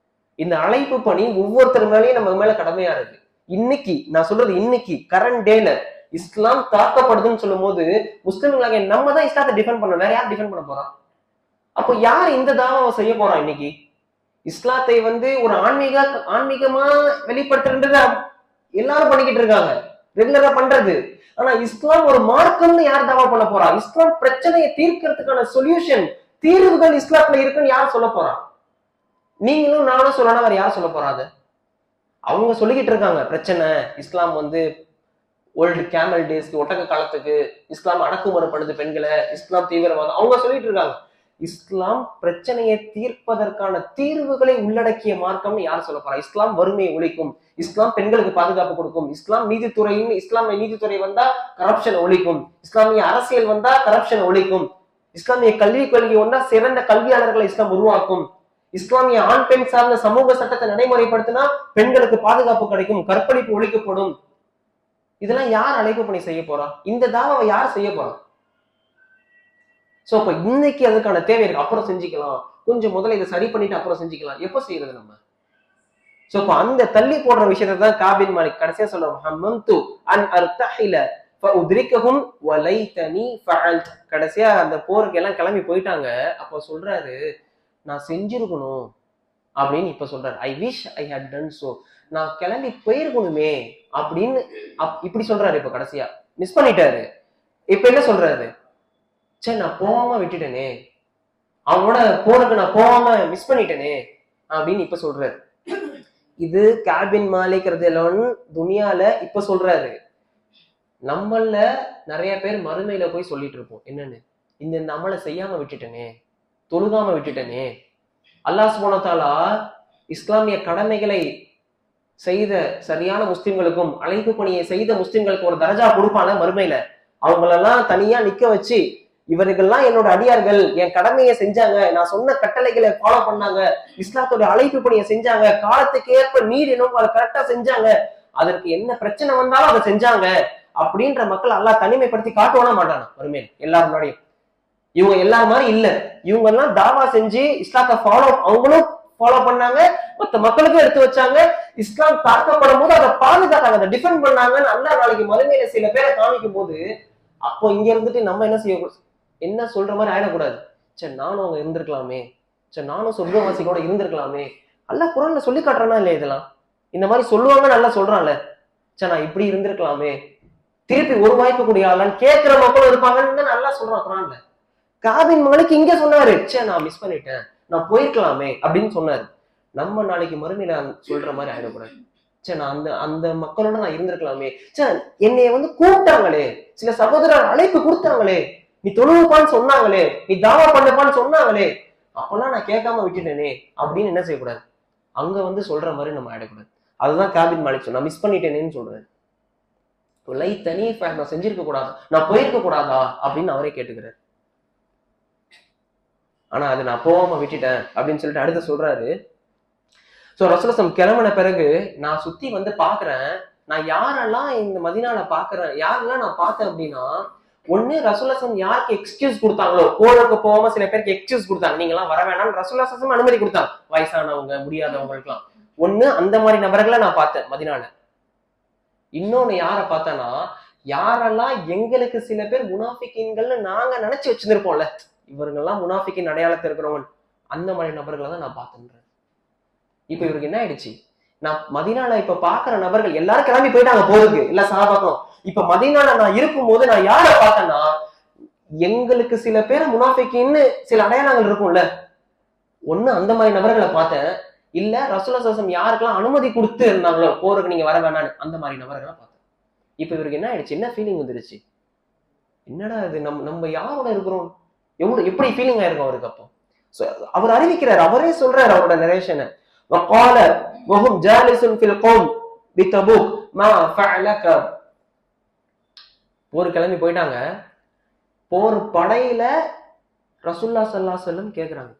இந்த அழைப்பு பணி ஒவ்வொருத்தர் மேலேயும் நம்ம மேல கடமையா இருக்கு. இன்னைக்கு நான் சொல்றது, இன்னைக்கு கரண்ட் டேல இஸ்லாம் தாக்கப்படுதுன்னு சொல்லும் போது முஸ்லிம்களாக நம்ம தான் இஸ்லாத்தை டிஃபெண்ட் பண்ணணும், வேற யார் டிஃபெண்ட் பண்ண போறா? அப்போ யார் இந்த தாவாவை செய்ய போறா? இன்னைக்கு இஸ்லாத்தை வந்து ஒரு ஆன்மீகமா வெளிப்படுத்துறத எல்லாரும் பண்ணிக்கிட்டு இருக்காங்க, ரெகுலரா பண்றது. ஆனா இஸ்லாம் ஒரு மார்க்கம்னு யார் தாவா பண்ண போறா? இஸ்லாம் பிரச்சனையை தீர்க்கிறதுக்கான சொல்யூஷன், தீர்வுகள் இஸ்லாத்துல இருக்குன்னு யார் சொல்ல போறா? நீங்களும் நானும் சொல்லணும், வேற யார் சொல்ல போறாங்க? அவங்க சொல்லிக்கிட்டு இருக்காங்க பிரச்சனை, இஸ்லாம் வந்து ஓல்டு கேமல் டேஸ்க்கு, ஒட்டக காலத்துக்கு இஸ்லாம் அடக்குமுறை பண்ணுது பெண்களை, இஸ்லாம் தீவிரவாதம், அவங்க சொல்லிட்டு இருக்காங்க. இஸ்லாம் பிரச்சனையை தீர்ப்பதற்கான தீர்வுகளை உள்ளடக்கிய மார்க்கம்னு யார் சொல்ல போறா? இஸ்லாம் வறுமையை ஒழிக்கும், இஸ்லாம் பெண்களுக்கு பாதுகாப்பு கொடுக்கும், இஸ்லாம் நீதித்துறைன்னு இஸ்லாமிய நீதித்துறை வந்தா கரப்ஷன் ஒழிக்கும், இஸ்லாமிய அரசியல் வந்தா கரப்ஷன் ஒழிக்கும், இஸ்லாமிய கல்வி கொள்கை வந்தா சிறந்த கல்வியாளர்களை இஸ்லாம் உருவாக்கும், இஸ்லாமிய ஆண் பெண் சார்ந்த சமூக சட்டத்தை நடைமுறைப்படுத்தினா பெண்களுக்கு பாதுகாப்பு கிடைக்கும், கற்பழிப்பு ஒழிக்கப்படும். இதெல்லாம் யார் அழைப்பு பண்ணி செய்ய போறா? இந்த தாவாவை யார் செய்ய போறா? சோ அப்ப இன்னைக்கு அதுக்கான தேவை இருக்கு. அப்புறம் செஞ்சுக்கலாம், கொஞ்சம் முதல்ல இதை சரி பண்ணிட்டு அப்புறம் செஞ்சுக்கலாம். எப்ப செய்யறது நம்ம? சோ அப்ப அந்த தள்ளி போடுற விஷயத்தை தான் காபின் மாலிக் கடைசியா சொல்லுவாங்க, ஹம்மம்து அன் அர்தஹில கடைசியா அந்த போருக்கு எல்லாம் கிளம்பி போயிட்டாங்க. அப்ப சொல்றாரு, நான் செஞ்சிருக்கணும் அப்படின்னு இப்ப சொல்றாரு. I wish I had done so, நான் கிளம்பி போயிருக்கணுமே அப்படின்னு இப்படி சொல்றாரு. இப்ப கடைசியா மிஸ் பண்ணிட்டாரு. இப்ப என்ன சொல்றாரு, சரி நான் போகாம விட்டுட்டேனே, அவனோட போருக்கு நான் போகாம மிஸ் பண்ணிட்டேனே அப்படின்னு இப்ப சொல்றாரு. இது காபின் மாலிக் ரலியல்லாஹு துனியால இப்ப சொல்றாரு. நம்மள நிறைய பேர் மறுமையில போய் சொல்லிட்டு இருப்போம், என்னன்னு, இந்த அமலை செய்யாம விட்டுட்டேனே, தொழுகாம விட்டுட்டேனே. அல்லாஹ் சுப்ஹானஹு வ தஆலா இஸ்லாமிய கடமைகளை செய்த சரியான முஸ்லிம்களுக்கும் அழைப்பு பணியை செய்த முஸ்லிம்களுக்கு ஒரு தரஜா கொடுப்பாங்க மறுமையில. அவங்களெல்லாம் தனியா நிக்க வச்சு, இவர்கள்லாம் என்னோட அடியார்கள், என் கடமையை செஞ்சாங்க, நான் சொன்ன கட்டளைகளை ஃபாலோ பண்ணாங்க, இஸ்லாத்தோட அழைப்பு பணியை செஞ்சாங்க, காலத்துக்கு ஏற்ப நீர் என்னவோ அதை கரெக்டா செஞ்சாங்க, அதற்கு என்ன பிரச்சனை வந்தாலும் அதை செஞ்சாங்க அப்படின்ற மக்கள் அல்லாஹ் தனிமைப்படுத்தி காட்டுவான மாட்டாங்க மறுமையில எல்லாரும் முன்னாடியும். இவங்க எல்லாரும் மாதிரி இல்ல, இவங்க எல்லாம் தாவா செஞ்சு இஸ்லாத்தை அவங்களும் ஃபாலோ பண்ணாங்க, மற்ற மக்களுக்கும் எடுத்து வச்சாங்க, இஸ்லாம் தாக்கப்படும் போது அதை பாதுகாத்தாங்க, அதை டிஃபெண்ட் பண்ணாங்கன்னு அல்லாஹ் நாளைக்கு மறுமையில சில பேரை காமிக்கும் போது, அப்போ இங்க இருந்துட்டு நம்ம என்ன சொல்ற மாதிரி ஆயிடக்கூடாது. சரி நானும் அவங்க இருந்திருக்கலாமே, சரி நானும் சொர்க்கவாசிகளோட இருந்திருக்கலாமே. அல்லாஹ் குர்ஆன்ல சொல்லி காட்டுறானா இல்லையா? இதெல்லாம் இந்த மாதிரி சொல்லுவாங்க, நல்லா சொல்றான்ல, சரி நான் இப்படி இருந்திருக்கலாமே, திருப்பி ஒரு வாய்ப்பு கூடியாளான்னு கேட்கிற மக்களும் இருப்பாங்கன்னு நல்லா சொல்றான் குர்ஆன்ல. காபின் மாலிக் இங்க சொன்னாரு, சரி நான் மிஸ் பண்ணிட்டேன், நான் போயிருக்கலாமே அப்படின்னு சொன்னாரு. நம்ம நாளைக்கு மறுமையில சொல்ற மாதிரி ஆயிடக்கூடாது. சரி நான் அந்த மக்களோட நான் இருந்திருக்கலாமே, சரி என்னைய கூப்பிட்டாங்களே, சில சகோதரர் அழைப்பு கொடுத்தாங்களே, நீ தொழுவுப்பான்னு சொன்னாங்களே, நீ தாவா பண்ணப்பான்னு சொன்னாங்களே, அப்பெல்லாம் நான் கேட்காம விட்டுட்டேனே அப்படின்னு என்ன செய்யக்கூடாது, அங்க சொல்ற மாதிரி நம்ம ஆயிடக்கூடாது. அதுதான் காபின் மாலிக் சொன்னா, மிஸ் பண்ணிட்டேனேன்னு சொல்றாரு. தனி நான் செஞ்சிருக்க கூடாது, நான் போயிருக்க கூடாதா அப்படின்னு அவரே கேட்டுக்கிறாரு. ஆனா அது நான் போகாம விட்டுட்டேன் அப்படின்னு சொல்லிட்டு அடுத்து சொல்றாரு. சோ ரசூலுல்லாஹ் கிளம்பின பிறகு நான் சுத்தி பாக்குறேன், நான் யாரெல்லாம் இந்த மதீனால பாக்குறேன், யாரெல்லாம் நான் பார்த்தேன் அப்படின்னா, ஒண்ணு ரசூலுல்லாஹ் யாருக்கு எக்ஸ்கியூஸ் கொடுத்தாங்களோ, போருக்கு போகாம சில பேருக்கு எக்ஸ்கியூஸ் கொடுத்தாங்க, நீங்க எல்லாம் வர வேணாம்னு ரசூலுல்லாஹ் அனுமதி கொடுத்தாங்க, வயசானவங்க முடியாதவங்களுக்கு எல்லாம். ஒண்ணு அந்த மாதிரி நபர்களை நான் பார்த்தேன் மதீனால. இன்னொன்னு யார பார்த்தேன்னா, யாரெல்லாம் எங்களுக்கு சில பேர் முனாஃபிகீன்கள்னு நாங்க நினைச்சு வச்சிருந்திருப்போம்ல, இவருங்கெல்லாம் முனாஃபிக்கின் அடையாளத்தை இருக்கிறவன், அந்த மாதிரி நபர்களை தான் நான் பார்த்தேன். இப்ப இவருக்கு என்ன ஆயிடுச்சு, நான் மதீனால இப்ப பாக்குற நபர்கள் எல்லாரும் கிளம்பி போயிட்டாங்க போருக்கு, இல்ல சஹாபாக்களும். இப்ப மதீனால நான் இருக்கும் போது நான் யார பார்த்தேன்னா, எங்களுக்கு சில பேர் முனாஃபிக்கின்னு சில அடையாளங்கள் இருக்கும்ல, ஒண்ணு அந்த மாதிரி நபர்களை பார்த்தேன், இல்ல ரசூலுல்லாஹ் ஸல்லல்லாஹு அலைஹி வஸல்லம் யாருக்கெல்லாம் அனுமதி கொடுத்து இருந்தாங்களோ போருக்கு நீங்க வர வேணான்னு, அந்த மாதிரி நபர்களை பார்த்தேன். இப்ப இவருக்கு என்ன ஆயிடுச்சு, என்ன ஃபீலிங் வந்துருச்சு, என்னடா இது, நம்ம யாரோட இருக்கிறோம், எப்படி ஃபீலிங் ஆயிருக்கும் அவருக்கு. அப்போ அவர் அறிவிக்கிறார், அவரே சொல்றாரு அவரோட நரேஷனை. وقال وهم جالس في القوم بتبوك ما فعلك. போர் கிளம்பி போயிட்டாங்க, போர் படையில ரசூலுல்லாஹ் ஸல்லல்லாஹு அலைஹி வஸல்லம் கேக்குறாங்க,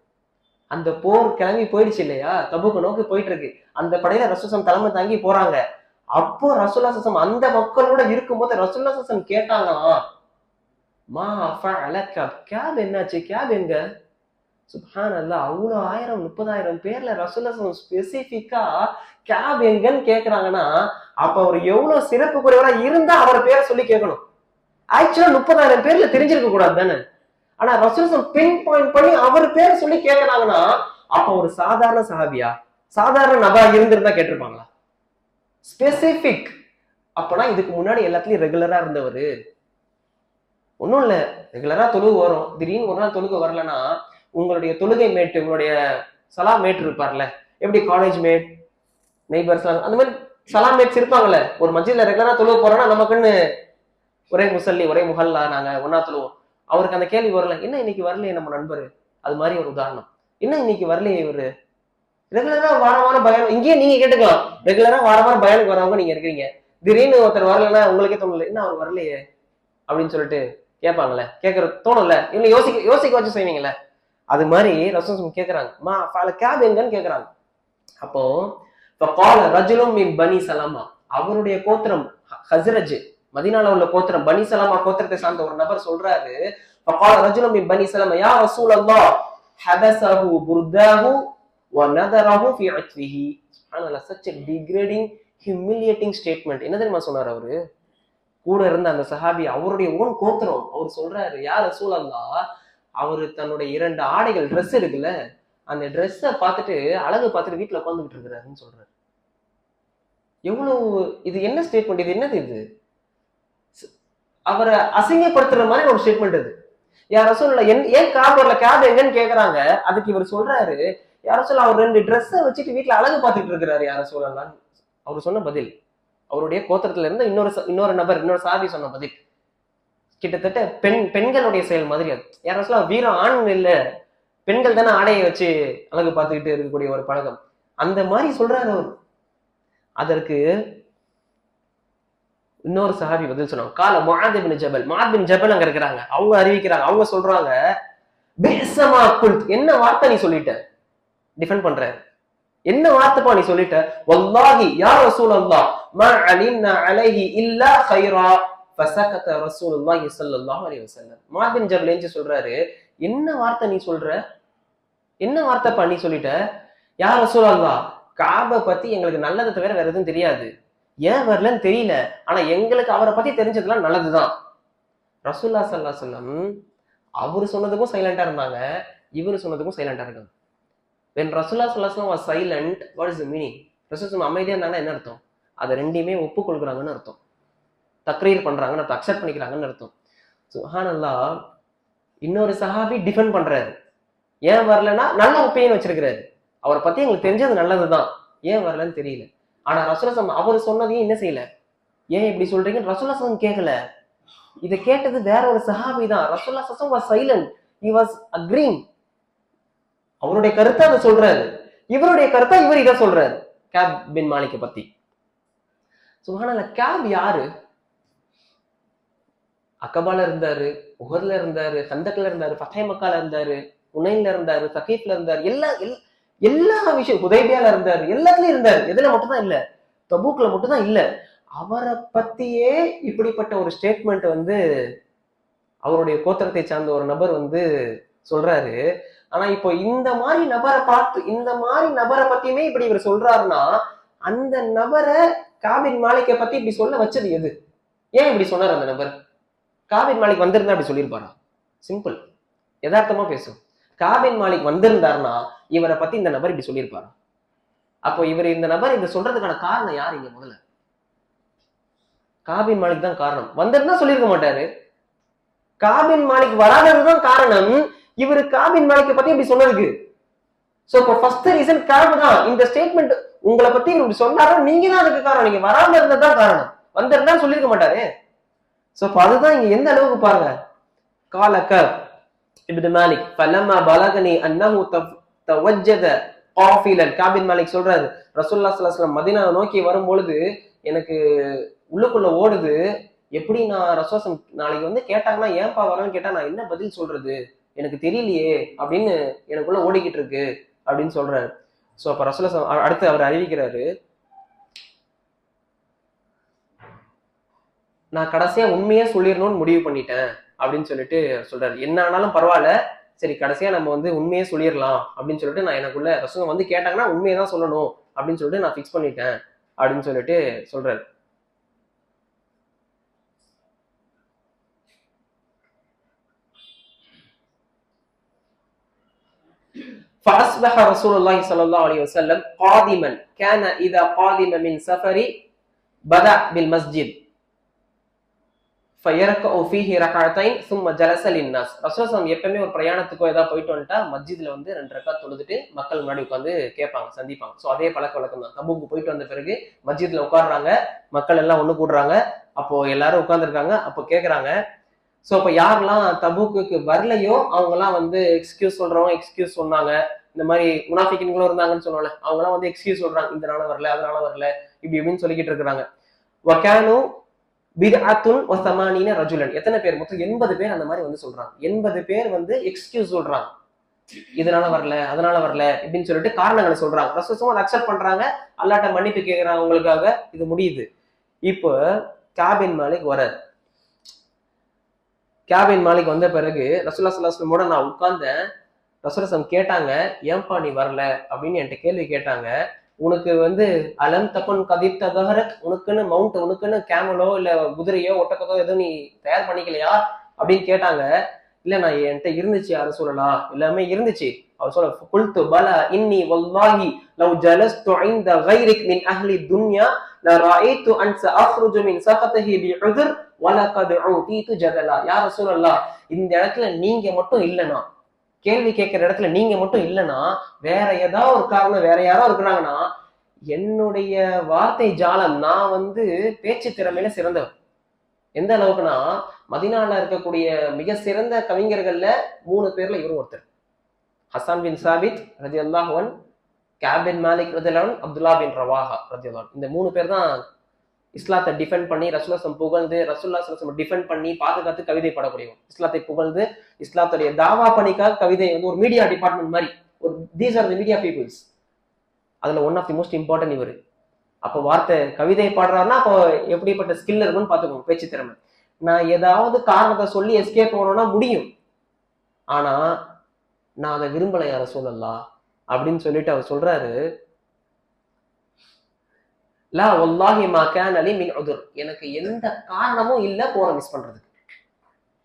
அந்த போர் கிளம்பி போயிடுச்சு இல்லையா, தபூக் நோக்கி போயிட்டு இருக்கு, அந்த படையில ரசூலுல்லாஹ் தலைமை தாங்கி போறாங்க. அப்போ ரசூலுல்லாஹ் ஸல்லல்லாஹு அலைஹி வஸல்லம் அந்த மக்களோட இருக்கும்போது ரசூலுல்லாஹ் ஸல்லல்லாஹு அலைஹி வஸல்லம் கேட்டாங்களாம், மா ஃபஅலக, கேப் என்னாச்சு, கேப் எங்க? சுப்ஹானல்லாஹ், அவ்வளவு 1000-30,000 பேர்ல ரசூலுல்லாஹ் ஸ்பெசிபிக்கா கேப் எங்கன்னு கேக்குறாங்கன்னா, அப்ப அவர் எவ்வளவு சிறப்பு குறைவரா இருந்தா அவர் பேரை சொல்லி கேட்கணும். ஆக்சுவலா 30,000 பேர்ல தெரிஞ்சிருக்க கூடாது தானே, ஆனா ரசூலுல்லாஹ் பின் பாயிண்ட் பண்ணி அவர் பேரை சொல்லி கேட்கறாங்கன்னா, அப்ப ஒரு சாதாரண சஹாபியா, சாதாரண நபரா இருந்திருந்தா கேட்டிருப்பாங்களா? ஸ்பெசிபிக். அப்பனா இதுக்கு முன்னாடி எல்லாத்துலயும் ரெகுலரா இருந்தவர். ஒன்னும் இல்ல, ரெகுலரா தொழுகு வரும், திடீர்னு ஒரு நாள் தொழுகு வரலன்னா, உங்களுடைய தொழுகை மேட், உங்களுடைய சலா மேட் இருப்பார்ல, எப்படி காலேஜ் மேட், நெய்பர்ஸ், அந்த மாதிரி சலா மேட்ஸ் இருப்பாங்கல்ல. ஒரு மஸ்ஜித்ல ரெகுலரா தொழுக போறோம்னா நமக்குன்னு ஒரே முசல்லி, ஒரே முஹல்லா, நாங்க ஒன்னா தொழுவோம். அவருக்கு அந்த கேள்வி வரல, என்ன இன்னைக்கு வரலையே நம்ம நண்பரு, அது மாதிரி ஒரு உதாரணம். என்ன இன்னைக்கு வரலையே இவரு, ரெகுலரா வாரம் பயணம், இங்கேயே நீங்க கேட்டுக்கலாம், ரெகுலரா வாரம் பயனுக்கு வரவங்க நீங்க இருக்கிறீங்க, திடீர்னு ஒருத்தர் வரலன்னா உங்களுக்கே தோணல, என்ன அவர் வரலையே அப்படின்னு சொல்லிட்டு கேட்பாங்கல்ல, கேட்கறது தோணும்ல, இன்னும் யோசிக்க வச்சு செய்வீங்கல்ல. அது மாதிரி ரசூலுல்லாஹ் கேக்குறாங்க, மா ஃபஅல கேப் எங்கன்னு கேக்குறாங்க. அப்போ ஃபகால ரஜுலும் மின் பனி சலமா, அவருடைய கோத்திரம் ஹஸ்ரஜ், மதீனால உள்ள கோத்திரம் பனி சலமா கோத்திரத்தை சார்ந்த ஒரு நபர் சொல்றாரு, ஃபகால ரஜுலும் மின் பனி சலமா யா ரசூலல்லாஹ் ஹபஸஹு புர்தாஹு வ நதரஹு ஃபீ அத்விஹி. சுப்ஹானல்லாஹ், such a degrading, humiliating statement. என்ன தெரியுமா சொன்னார் அவரு, கூட இருந்த அந்த சஹாபி அவருடைய ஓன் கோத்திரம். அவர் சொல்றாரு, யார் ரசூலல்லாஹ், அவரு தன்னுடைய 2 ஆடைகள் ட்ரெஸ் இருக்குல்ல, அந்த ட்ரெஸ்ஸை பார்த்துட்டு அழகு பார்த்துட்டு வீட்டுல உட்காந்துக்கிட்டு இருக்கிறாருன்னு சொல்றாரு. எவ்வளவு இது என்ன ஸ்டேட்மெண்ட், இது என்னது இது? அவரை அசிங்கப்படுத்துற மாதிரி ஒரு ஸ்டேட்மெண்ட் இது. யார் ரசூலுல்லாஹ் ஏன் காப் வரல, கேப் எங்கன்னு கேக்குறாங்க. அதுக்கு இவர் சொல்றாரு, யார் ரசூலுல்லாஹ் அவர் 2 ட்ரெஸ்ஸை வச்சுட்டு வீட்டுல அழகு பார்த்துட்டு இருக்கிறாரு யார் ரசூலுல்லாஹ். அவர் சொன்ன பதில், அவருடைய கோத்திரத்துல இருந்து இன்னொரு நபர், இன்னொரு சாபி சொன்ன பதில் கிட்டத்தட்ட பெண்களுடைய செயல் மாதிரி. அது யார் ரசூலுல்லாஹ் வீரம் ஆண் இல்ல, பெண்கள் தானே ஆடையை வச்சு அழகு பார்த்துக்கிட்டு இருக்கக்கூடிய ஒரு பழக்கம், அந்த மாதிரி சொல்றாரு அவர். அதற்கு இன்னொரு சஹாபி பதில் சொன்னாங்க, கால முஆத் இப்னு ஜபல். முஆத் பின் ஜபல் அங்க இருக்கிறாங்க, அவங்க அறிவிக்கிறாங்க, அவங்க சொல்றாங்க, பேசமா குல்த், என்ன வார்த்தை நீ சொல்லிட்ட, டிஃபெண்ட் பண்ற, என்ன வார்த்தைப்பா நீ சொல்லிட்ட, வல்லாஹி யா ரசூலல்லாஹ் மா அலிம்னா அலைஹி இல்லா கைரா ஃபஸகத ரசூலுல்லாஹி ஸல்லல்லாஹு அலைஹி வஸல்லம். முஆத் பின் ஜபல் என்ன சொல்றாரு, என்ன வார்த்தை நீ சொல்ற, என்ன வார்த்தைப்பா நீ சொல்லிட்ட, யா ரசூலல்லாஹ் காபை பத்தி எங்களுக்கு நல்லதை தவிர வேற எதுவும் தெரியாது, ஏன் வரலன்னு தெரியல, ஆனா எங்களுக்கு அவரை பத்தி தெரிஞ்சதுலாம் நல்லதுதான். ரசூலுல்லாஹ் ஸல்லல்லாஹு அலைஹி வஸல்லம் அவரு சொன்னதுக்கும் சைலண்டா இருந்தாங்க, இவரு சொன்னதுக்கும் சைலண்டா இருக்காங்க. when ரசூலுல்லாஹ் ஸல்லல்லாஹு அலைஹி வஸல்லம் was silent, what is the meaning? ரசூலுல்லாஹ் அமைதியா இருந்தாங்கன்னா என்ன அர்த்தம்? அதை ரெண்டையுமே ஒப்புக்கொள்கிறாங்கன்னு அர்த்தம், தக்ரீர் பண்றாங்கன்னு அர்த்தம், அக்செப்ட் பண்ணிக்கிறாங்கன்னு அர்த்தம். சுப்ஹானல்லாஹ். இன்னொரு சஹாபி டிஃபெண்ட் பண்றாரு, ஏன் வரலன்னா நல்ல ஒப்பீனியன் வச்சிருக்கிறாரு, அவரை பத்தி எங்களுக்கு தெரிஞ்சது நல்லதுதான், ஏன் வரலன்னு தெரியல. ஆனா ரசூலுல்லாஹ் அவர் சொன்னதையும் என்ன செய்யல, ஏன் இப்படி சொல்றீங்கன்னு ரசூலுல்லாஹ் கேட்கல. இதை கேட்டது வேற ஒரு சஹாபி தான். ரசூலுல்லாஹ் was silent, he was agreeing. அவருடைய கருத்தை அதை சொல்றாரு, இவருடைய கருத்தை இவர் இதை சொல்றாரு கேப் பின் மாலிக்கை பத்தி. சுப்ஹானல்லாஹ். கேப் யாரு? அக்கபால இருந்தாரு, உஹதுல இருந்தாரு, கந்தக்ல இருந்தாரு, ஃபத்ஹ் மக்கால இருந்தாரு, உனைன்ல இருந்தாரு, சகீஃப்ல இருந்தாரு, எல்லா விஷயம், ஹுதைபியால இருந்தாரு, எல்லாத்துலயும் இருந்தாரு. எதுல மட்டும்தான் இல்ல, தபூக்ல மட்டும்தான் இல்ல. அவரை பத்தியே இப்படிப்பட்ட ஒரு ஸ்டேட்மெண்ட் அவருடைய கோத்திரத்தை சார்ந்த ஒரு நபர் சொல்றாரு. ஆனா இப்போ இந்த மாதிரி நபரை பார்த்து, இந்த மாதிரி நபரை பத்தியுமே இப்படி இவர் சொல்றாருன்னா, அந்த நபரை காபின் மாலிக்கை பத்தி இப்படி சொல்ல வச்சது எது? ஏன் இப்படி சொன்னார் அந்த நபர்? காபின் மாலிக் வந்திருந்தா அப்படி சொல்லியிருப்பாரா? சிம்பிள், யதார்த்தமா பேசும். காபின் மாலிக் வந்திருந்தாருன்னா இவரை பத்தி இந்த நபர் இப்படி சொல்லியிருப்பாரா? அப்போ இந்த நபர் இதை சொல்றதுக்கான காரணம் யார் இங்க? முதல்ல காபின் மாலிக் தான் காரணம். வந்திருந்தா சொல்லியிருக்க மாட்டாரு. காபின் மாலிக் வராததுதான் காரணம் இவரு காபின் மாலிக்கை பத்தி இப்படி சொன்னதுக்கு. சோ இப்போ ஃபர்ஸ்ட் ரீசன் காபு தான். இந்த ஸ்டேட்மெண்ட் உங்களை பத்தி இப்படி சொன்னாலும் நீங்க தான் அதுக்கு காரணம், நீங்க வராம இருந்ததுதான் காரணம், வந்திருந்தா சொல்லியிருக்க மாட்டாரு. சோ அதுதான் இங்க எந்த அளவுக்கு பாருங்க. கால கப் இப்னு மாலிக் ஃபலமா பலகனி அன்னஹு தவஜ்ஜத காஃபிலன். காபின் மாலிக் சொல்றாரு, ரசூலுல்லாஹ் ஸல்லல்லாஹு அலைஹி வஸல்லம் மதீனாவை நோக்கி வரும்பொழுது எனக்கு உள்ளுக்குள்ள ஓடுது, எப்படி நான் ரசூலுல்லாஹ் நாளைக்கு கேட்டாங்கன்னா ஏன்பா வரணும்னு கேட்டா நான் என்ன பதில் சொல்றது எனக்கு தெரியலையே அப்படின்னு எனக்குள்ள ஓடிக்கிட்டு இருக்கு அப்படின்னு சொல்றாரு. சோ அப்ப ரசூலுல்லாஹ் அடுத்து அவர் அறிவிக்கிறாரு, நான் கடைசியா உண்மையா சொல்லிடணும்னு முடிவு பண்ணிட்டேன் அப்படின்னு சொல்லிட்டு சொல்றாரு. என்ன ஆனாலும் பரவாயில்ல, சரி கடைசியா நம்ம உண்மையே சொல்லிடலாம் அப்படின்னு சொல்லிட்டு நான் எனக்குள்ள ரசூலுல்லாஹ் கேட்டாங்கன்னா உண்மையை தான் சொல்லணும் அப்படின்னு சொல்லிட்டு நான் ஃபிக்ஸ் பண்ணிட்டேன் அப்படின்னு சொல்லிட்டு சொல்றாரு. فأصبح رسول الله صلى الله عليه وسلم قادما كان إذا قادم من سفر بدأ بالمسجد فيركع فيه ركعتين ثم جلس للناس. ரசூலுல்லாஹ் எப்பவுமே ஒரு பிரயாணத்துக்கோ ஏதாவது போயிட்டு வந்துட்டா மஸ்ஜித்ல 2 ரக்காத் தொழுதுட்டு மக்கள் முன்னாடி உட்கார்ந்து கேட்பாங்க, சந்திப்பாங்க. சோ அதே பழக்க வழக்கம் தான். தபூக்கு போயிட்டு வந்த பிறகு மஸ்ஜித்ல உட்கார்றாங்க, மக்கள் எல்லாம் ஒண்ணு கூடுறாங்க, அப்போ எல்லாரும் உட்கார்ந்துருக்காங்க, அப்போ கேட்கறாங்க. சோ அப்ப யாரெல்லாம் தபூக்கு வரலையோ அவங்க எல்லாம் எக்ஸ்கியூஸ் சொல்றவங்க எக்ஸ்கியூஸ் சொன்னாங்க. இந்த மாதிரி முனாஃபிக்கின்களும் இருந்தாங்கன்னு சொன்னால அவங்க எல்லாம் எக்ஸ்கியூஸ் சொல்றாங்க, இதனால வரல அதனால வரல இப்படி இப்படின்னு சொல்லிக்கிட்டு இருக்கிறாங்க. வகானு பித்அத்துன் வ ஸமானீன ரஜுலன். எத்தனை பேர்? மொத்தம் 80 பேர் அந்த மாதிரி சொல்றாங்க. 80 பேர் எக்ஸ்கியூஸ் சொல்றாங்க, இதனால வரல அதனால வரல இப்படின்னு சொல்லிட்டு காரணங்களை சொல்றாங்க. ரசூலுல்லாஹ் அதை அக்செப்ட் பண்றாங்க, அல்லாஹ்ட்ட மன்னிப்பு கேட்கிறாங்க, உங்களுக்காக இது முடியுது. இப்போ காபின் மாலிக் வரார். காபின் மாலிக் வந்த பிறகு ரசூலுல்லாஹ் ஸல்லல்லாஹு அலைஹி வஸல்லம் நான் உட்கார்ந்தேன். ரசூலுல்லாஹ் கேட்டாங்க, ஏன்பா நீ வரல அப்படின்னு என்கிட்ட கேள்வி கேட்டாங்க. உனக்கு வந்து அலம் தப்பன் கதித்த தகரக், உனக்குன்னு மவுண்ட், உனக்குன்னு கேமலோ இல்ல குதிரையோ ஒட்டக்கத்தோ எதுவும் நீ தயார் பண்ணிக்கலையா அப்படின்னு கேட்டாங்க. இல்ல நான் என்கிட்ட இருந்துச்சு யாரும் சொல்லலாம், எல்லாமே இருந்துச்சு. அவர் சொல்ல குல்து பலா இன்னி வல்லாஹி லவ் ஜலஸ்து இன்த கைரிக் மின் அஹ்லி துன்யா லரஐது அன் சஅஃப்ருஜு மின் சகதிஹி பிஉذர் வலகத் ஊதீது ஜதலா. யா ரசூலல்லாஹ், இந்த இடத்துல நீங்க மட்டும் இல்லனா, கேள்வி கேட்கிற இடத்துல நீங்க மட்டும் இல்லைன்னா, வேற ஏதாவது ஒரு காரணம், வேற யாரோ இருக்கிறாங்கன்னா, என்னுடைய வார்த்தை ஜாலம், நான் வந்து பேச்சு திறமையில சிறந்தவர். எந்த அளவுக்குன்னா, மதீனால இருக்கக்கூடிய மிக சிறந்த கவிஞர்கள்ல 3 பேர்ல இவரும் ஒருத்தர். ஹசான் பின் சாபித் ரலியல்லாஹு அன்ஹு, கஅப் பின் மாலிக் ரலியல்லாஹு அன்ஹு, அப்துல்லா பின் ரவாஹா ரலியல்லாஹு அன்ஹு. இந்த 3 பேர் தான் இஸ்லாத்தை டிஃபெண்ட் பண்ணி, ரசூலுல்லாஹ் புகழ்ந்து, ரசூலுல்லாஹ் டிஃபெண்ட் பண்ணி பாதுகாத்து கவிதை பாடக்கூடியவங்க. இஸ்லாத்தை புகழ்ந்து, இஸ்லாத்துடைய தாவா பணிக்காக கவிதை வந்து ஒரு மீடியா டிபார்ட்மெண்ட் மாதிரி, ஒரு these are the media peoples. அதுல one of the most important இவர். அப்போ வார்த்தை கவிதை பாடுறாருன்னா அப்போ எப்படிப்பட்ட ஸ்கில் இருக்குன்னு பாத்துக்கோங்க, பேச்சு திறமை. நான் ஏதாவது காரணத்தை சொல்லி எஸ்கேப் பண்ணணும்னா முடியும், ஆனா நான் அதை விரும்பல யார சொல்லலாம் அப்படின்னு சொல்லிட்டு அவர் சொல்றாரு, லா வல்லாஹி மா கான லி மின் உதுர், எனக்கு எந்த காரணமும் இல்ல போற மிஸ் பண்றதுக்கு.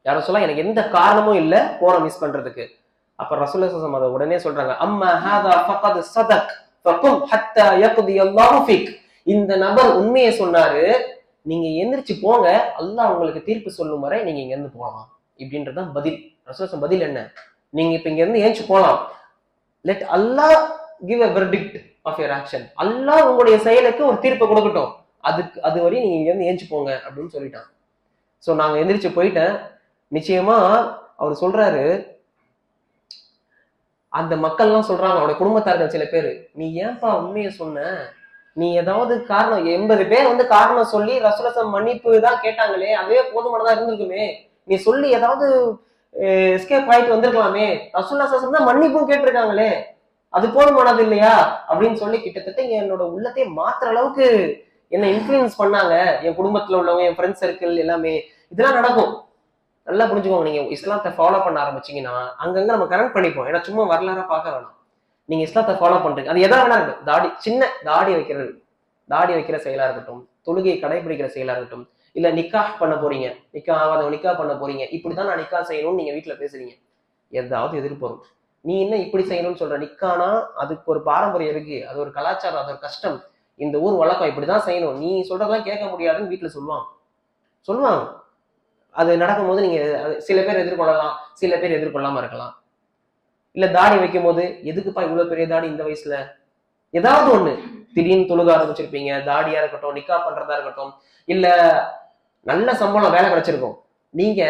யார சொல்ல எனக்கு எந்த காரணமும் இல்ல போற மிஸ் பண்றதுக்கு. அப்ப ரசூலுல்லாஹி ஸல்லல்லாஹு அலைஹி வஸல்லம் உடனே சொல்றாங்க, அம்மா ஹாதா ஃபகத் ஸதக் ஃபகும் ஹத்தா யக்தி அல்லாஹு ஃபீக். இந்த நபர் உண்மையை சொன்னாரு, நீங்க எந்திரிச்சு போங்க, அல்லாஹ் உங்களுக்கு தீர்ப்பு சொல்லும் வரை நீங்க இங்க இருந்து போகலாம் இப்படின்றதுதான் பதில். ரசூலுல்லாஹி பதில் என்ன, நீங்க இப்ப இங்க இருந்து ஏஞ்சி போலாம், let Allah give a verdict of your action, அல்லாஹ் உங்களுடைய செயலுக்கு ஒரு தீர்ப்பை கொடுக்கட்டும், அது வரையும் நீங்க இங்க இருந்து ஏஞ்சி போங்க அப்படின்னு சொல்லிட்டான். சோ நாங்க எந்திரிச்சு போயிட்டேன். நிச்சயமா அவர் சொல்றாரு, அந்த மக்கள்லாம் சொல்றாங்க, அவருடைய குடும்பத்தார்கள் சில பேரு, நீ ஏன்பா உண்மையை சொன்ன, நீ ஏதாவது காரணம், 80 பேர் வந்து காரணம் சொல்லி ரசூலுல்லாஹ் மன்னிப்பு தான் கேட்டாங்களே, அதுவே போதுமானதா இருந்திருக்குமே, நீ சொல்லி ஏதாவது எஸ்கேப் ஆயிட்டு வந்திருக்கலாமே, ரசூலுல்லாஹ் தான் மன்னிப்பும் கேட்டிருக்காங்களே, அது போதுமானது இல்லையா அப்படின்னு சொல்லி கிட்டத்தட்ட என்னோட உள்ளத்தையே மாத்துற அளவுக்கு என்ன இன்ஃபுளுன்ஸ் பண்ணாங்க. என் குடும்பத்துல உள்ளவங்க, என் ஃப்ரெண்ட்ஸ் சர்க்கிள் எல்லாமே. இதெல்லாம் நடக்கும், நல்லா புரிஞ்சுக்கோங்க. நீங்க இஸ்லாத்தை ஃபாலோ பண்ண ஆரம்பிச்சீங்கன்னா அங்கங்க நம்ம கனெக்ட் பண்ணிப்போம். ஏன்னா சும்மா வரலாறா பார்க்க வேணாம், நீங்க இஸ்லாத்தை ஃபாலோ பண்றீங்க, அது எதா வேணா இருக்கட்டும், தாடி, சின்ன தாடி வைக்கிற செயலா இருக்கட்டும், தொழுகையை கடைபிடிக்கிற செயலா இருக்கட்டும், இல்ல நிக்காஹ் பண்ண போறீங்க, நிக்காஹ் பண்ண போறீங்க, இப்படிதான் நான் நிக்காஹ் செய்யணும்னு நீங்க வீட்டுல பேசுறீங்க, ஏதாவது எதிர்ப்போம். நீ என்ன இப்படி செய்யணும்னு சொல்ற, நிக்கானா அதுக்கு ஒரு பாரம்பரியம் இருக்கு, அது ஒரு கலாச்சாரம், அது ஒரு கஷ்டம், இந்த ஊர் வழக்கம், இப்படிதான் செய்யணும், நீ சொல்றதெல்லாம் கேட்க முடியாதுன்னு வீட்டுல சொல்லுவாங்க. அது நடக்கும்போது நீங்க சில பேர் எதிர்கொள்ளலாம், சில பேர் எதிர்கொள்ளாம இருக்கலாம். இல்ல தாடி வைக்கும் போது, எதுக்குப்பா இவ்வளவு பெரிய தாடி இந்த வயசுல, ஏதாவது ஒண்ணு திடீர்னு தொழுக ஆரம்பிச்சிருப்பீங்க, தாடியா இருக்கட்டும், நிக்கா பண்றதா இருக்கட்டும், இல்ல நல்ல சம்பளம் வேலை கிடைச்சிருக்கும், நீங்க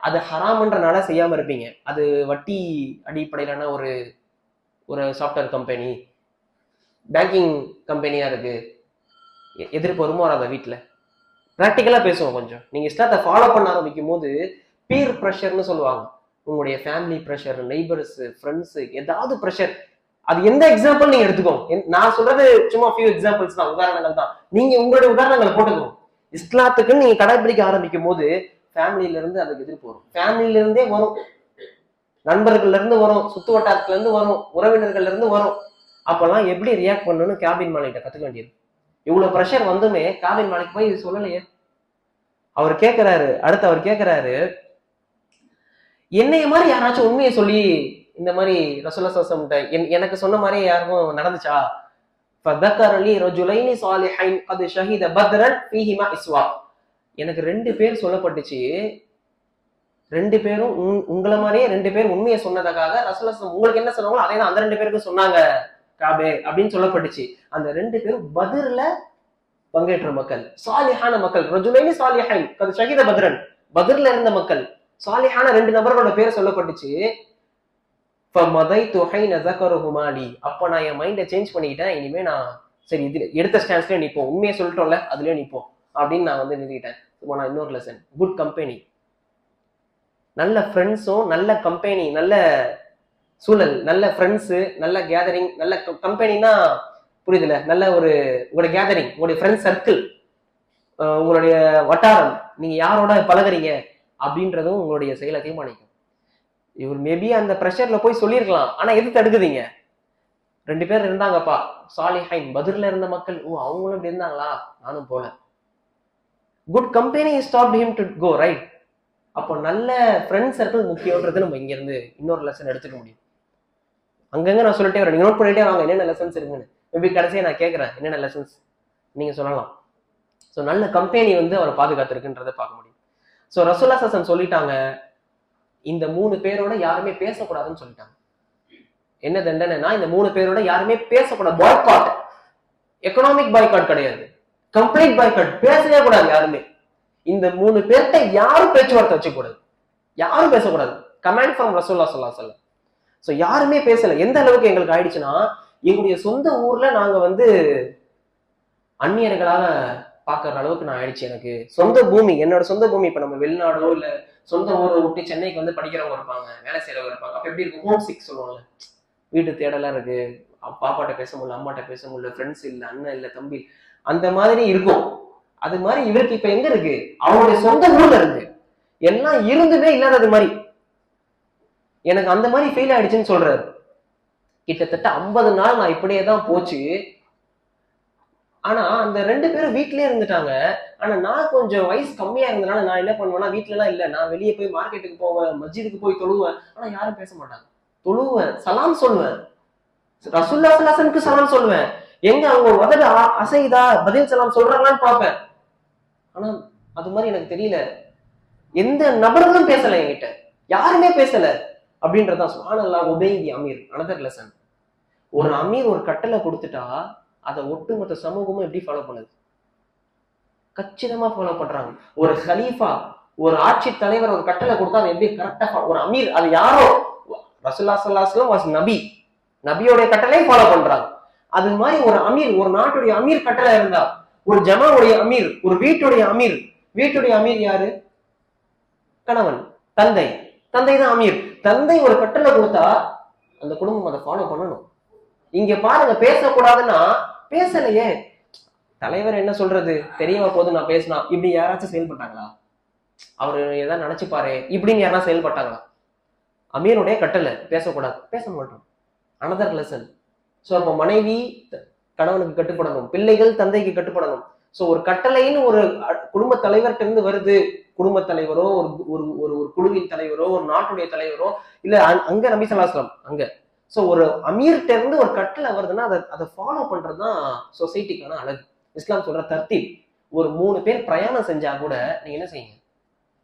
அது ஹராம்ன்றனால செய்யாம இருப்பீங்க. அது வட்டி அடிப்படையிலான ஒரு சாஃப்ட்வேர் கம்பெனி, பேங்கிங் கம்பெனியா இருக்கு, எதிர்ப்பு வருமோ வராத வீட்டுல. பிராக்டிக்கலா பேசுவோம் கொஞ்சம். நீங்க இஸ்லாத்தை ஃபாலோ பண்ண ஆரம்பிக்கும் போது பீர் ப்ரெஷர்னு சொல்லுவாங்க, உங்களுடைய ஃபேமிலி ப்ரெஷர், நெய்பர்ஸ், ஃப்ரெண்ட்ஸ், ஏதாவது ப்ரெஷர், அது எந்த எக்ஸாம்பிள் நீங்க எடுத்துக்கோங்க. நான் சொல்றது சும்மா ஃபியூ எக்ஸாம்பிள்ஸ் தான், உதாரணங்கள் தான். நீங்க உங்களுடைய உதாரணங்களை போட்டுக்கோங்க. இஸ்லாத்துக்குன்னு நீங்க கடைபிடிக்க ஆரம்பிக்கும் போது ஃபேமிலியில இருந்து அதுக்கு எதிர்ப்பு வரும், ஃபேமிலியில இருந்தே வரும், நண்பர்கள்ல இருந்து வரும், சுத்து வட்டாரத்துல இருந்து வரும், உறவினர்கள்ல இருந்து வரும். அப்பெல்லாம் எப்படி ரியாக்ட் பண்ணணும்னு காபின் மாலிகிட்ட கத்துக்க வேண்டியது. இவ்வளவு ப்ரெஷர் வந்துமே காபின் மாலிக் போய் இது சொல்லலையே. அவர் கேட்கிறாரு, என்னைய மாதிரி யாராச்சும் உண்மையை சொல்லி இந்த மாதிரி ரசூலுல்லாஹி ஸல்லல்லாஹு அலைஹி வஸல்லம் எனக்கு சொன்ன மாதிரி யாருக்கும் நடந்துச்சா? ஃபதக்கரலி ரஜுலைனி ஸாலிஹைன் கத் ஷஹீத பத்ரன் ஃபீஹிமா இஸ்வா. எனக்கு 2 பேர் சொல்லப்பட்டுச்சு, 2 பேரும் உங்களை மாதிரியே 2 பேர் உண்மையை சொன்னதுக்காக ரசூலுல்லாஹி உங்களுக்கு என்ன சொன்னாங்களோ அதே தான் அந்த 2 பேருக்கும் சொன்னாங்க காபே அப்படின்னு சொல்லப்பட்டுச்சு. அந்த 2 பேரும் பத்ர்ல பங்கேற்ற மக்கள், சாலிஹான மக்கள். ரஜுலைனி ஸாலிஹைன் கத் ஷஹீத பத்ரன், பத்ர்ல இருந்த மக்கள், சாலிஹான 2 நபர்களோட பேர் சொல்லப்பட்டுச்சு. அப்ப நான் என் மைண்டை சேஞ்ச் பண்ணிக்கிட்டேன். இனிமே நான் சரி இது எடுத்த ஸ்டான்ஸ்லயே நிப்போம், உண்மையை சொல்லிட்டோம்ல அதுலயே நிப்போம் அப்படின்னு நான் வந்து நிறுத்திட்டேன். நான் இன்னொரு லெசன், குட் கம்பெனி, நல்ல ஃப்ரெண்ட்ஸும், நல்ல கம்பெனி, நல்ல சூழல், நல்ல ஃப்ரெண்ட்ஸு, நல்ல கேதரிங், நல்ல கம்பெனின்னா புரியுதுல, நல்ல ஒரு உங்களுடைய கேதரிங், உங்களுடைய ஃப்ரெண்ட்ஸ் சர்க்கிள், உங்களுடைய வட்டாரம், நீங்க யாரோட பழகுறீங்க அப்படின்றதும் உங்களுடைய செயலை தீர்மானிக்கும். இவர் மேபி அந்த ப்ரெஷர்ல போய் சொல்லியிருக்கலாம், ஆனா எது தடுக்குதுங்க? 2 பேர் இருந்தாங்கப்பா சாலிஹைன், பத்ர்ல இருந்த மக்கள். ஓ, அவங்களும் இப்படி இருந்தாங்களா, நானும் போல. Good company stopped him to go, right. அப்போ நல்ல ஃப்ரெண்ட் சர்க்கிள் முக்கியன்றது நம்ம இங்க இருந்து இன்னொரு லெசன் எடுத்துக்க முடியும். அங்கங்க நான் சொல்லிட்டே வரேன், நீங்க நோட் பண்ணிட்டே வாங்க என்னென்ன லெசன்ஸ் இருக்குன்னு. மேபி கடைசியா நான் கேட்கறேன் என்னென்ன லெசன்ஸ் நீங்க சொல்லலாம். ஸோ நல்ல கம்பெனி வந்து அவரை பாதுகாத்திருக்குன்றதை பார்க்க முடியும். ஸோ ரசூலுல்லாஹி ஸல்லல்லாஹு அலைஹி வஸல்லம் சொல்லிட்டாங்க, இந்த 3 பேரோட யாருமே பேசக்கூடாதுன்னு சொல்லிட்டாங்க. என்ன தண்டனைனா, இந்த 3 பேரோட யாருமே பேசக்கூடாது. பாய்காட், எக்கனாமிக் பாய்காட் கிடையாது, கம்ப்ளீட் பாய்காட். பேசவே கூடாது யாருமே. இந்த 3 பேர்கிட்ட யாரும் பேச்சுவார்த்தை வச்சுக்கூடாது, யாரும் பேசக்கூடாது. கமாண்ட் ஃப்ரம் ரசூலுல்லாஹி ஸல்லல்லாஹு அலைஹி வஸல்லம். ஸோ யாருமே பேசல. எந்த அளவுக்கு எங்களுக்கு ஆயிடுச்சுன்னா, எங்களுடைய சொந்த ஊர்ல நாங்க வந்து அந்நியர்களாக பாக்குற அளவுக்கு நான் ஆயிடுச்சு. எனக்கு சொந்த பூமி, என்னோட சொந்த பூமி, இப்ப நம்ம வெளிநாடோ இல்ல சொந்த ஊரை விட்டு சென்னைக்கு வந்து படிக்கிறவங்க இருப்பாங்க, வேலை செய்யறவங்க இருப்பாங்க. அப்ப எப்படி இருக்கும், ஹோம் சிக் சொல்லுவாங்கல்ல, வீட்டு தேடலாம் இருக்கு, பாப்பாட்ட பேச முடியல, அம்மாட்ட பேச முடியல, ஃப்ரெண்ட்ஸ் இல்ல, அண்ணன் இல்ல, தம்பி, அந்த மாதிரி இருக்கும். அது மாதிரி இவருக்கு இப்ப எங்க இருக்கு, அவருடைய சொந்த ஊர்ல இருக்கு, எல்லாம் இருந்துமே இல்லாதது மாதிரி. எனக்கு அந்த மாதிரி ஃபீல் ஆயிடுச்சுன்னு சொல்றாரு. கிட்டத்தட்ட 50 நாள் நான் இப்படியே தான் போச்சு. ஆனா அந்த 2 பேரும் வீட்லயே இருந்துட்டாங்க. ஆனா நான் கொஞ்சம் வயசு கம்மியா இருந்தனால நான் என்ன பண்ணுவேன்னா, வீட்டுல எல்லாம் இல்ல, நான் வெளியே போய் மார்க்கெட்டுக்கு போவேன், மஸ்ஜிதுக்கு போய் தொழுவேன். ஆனா யாரும் பேச மாட்டாங்க. தொழுவேன், சலாம் சொல்லுவேன், ரசூலுல்லாஹி ஸல்லல்லாஹு அலைஹி வஸல்லம் சலாம் சொல்லுவேன். எங்க அவங்க உதடு அசைதா, பதில் சலாம் சொல்றாங்களான்னு பார்ப்பேன். ஆனா அது மாதிரி எனக்கு தெரியல. எந்த நபர்களும் பேசல என்கிட்ட, யாருமே பேசல அப்படின்றதான். சுப்ஹானல்லாஹ். உபைதி அமீர், அனதர் லெசன். ஒரு அமீர் ஒரு கட்டளை கொடுத்துட்டா அதை ஒட்டுமொத்த சமூகமும் எப்படி ஃபாலோ பண்ணுது, கச்சிதமா ஃபாலோ பண்றாங்க. ஒரு கலீஃபா, ஒரு ஆட்சி தலைவர் ஒரு கட்டளை கொடுத்தா அதை எப்படி கரெக்டா, ஒரு அமீர், அது யாரோ, ரசூலுல்லாஹி ஸல்லல்லாஹு அலைஹி வஸல்லம் வாஸ் நபி, நபியோடைய கட்டளையை ஃபாலோ பண்றாங்க. அது மாதிரி ஒரு அமீர், ஒரு நாட்டுடைய அமீர் கட்டளை இருந்தா, ஒரு ஜமாவுடைய அமீர், ஒரு வீட்டுடைய அமீர். வீட்டுடைய அமீர் யாரு, கணவன், தந்தை. தந்தை தான் அமீர். தந்தை ஒரு கட்டளை கொடுத்தா அந்த குடும்பம் அதை ஃபாலோ பண்ணணும். இங்க பாருங்க, பேசக்கூடாதுன்னா பேசலையே, தலைவர் என்ன சொல்றது தெரியவா போது நான் பேசினா, இப்படி யாராச்சும் செயல்பட்டாங்களா, அவரு ஏதாவது நினைச்சுப்பாரு இப்படின்னு யாரா செயல்பட்டாங்களா? அமீருடைய கட்டளை பேசக்கூடாது, பேச மாட்டோம். Another lesson. ஸோ அப்போ மனைவி கணவனுக்கு கட்டுப்படணும், பிள்ளைகள் தந்தைக்கு கட்டுப்படணும். ஸோ ஒரு கட்டளைன்னு ஒரு குடும்ப தலைவர்கிட்ட இருந்து வருது, குடும்ப தலைவரோ ஒரு ஒரு ஒரு குழுவின் தலைவரோ ஒரு நாட்டுடைய தலைவரோ இல்ல அங்க நபி ஸல்லல்லாஹு அலைஹி வஸல்லம் அங்க. ஸோ ஒரு அமீர்கிட்ட இருந்து ஒரு கட்டளை வருதுன்னா அதை ஃபாலோ பண்றதுதான் சொசைட்டிக்கான அழகு. இஸ்லாம் சொல்ற தர்த்தீப். ஒரு 3 பேர் பிரயாணம் செஞ்சா கூட நீங்க என்ன செய்யுங்க,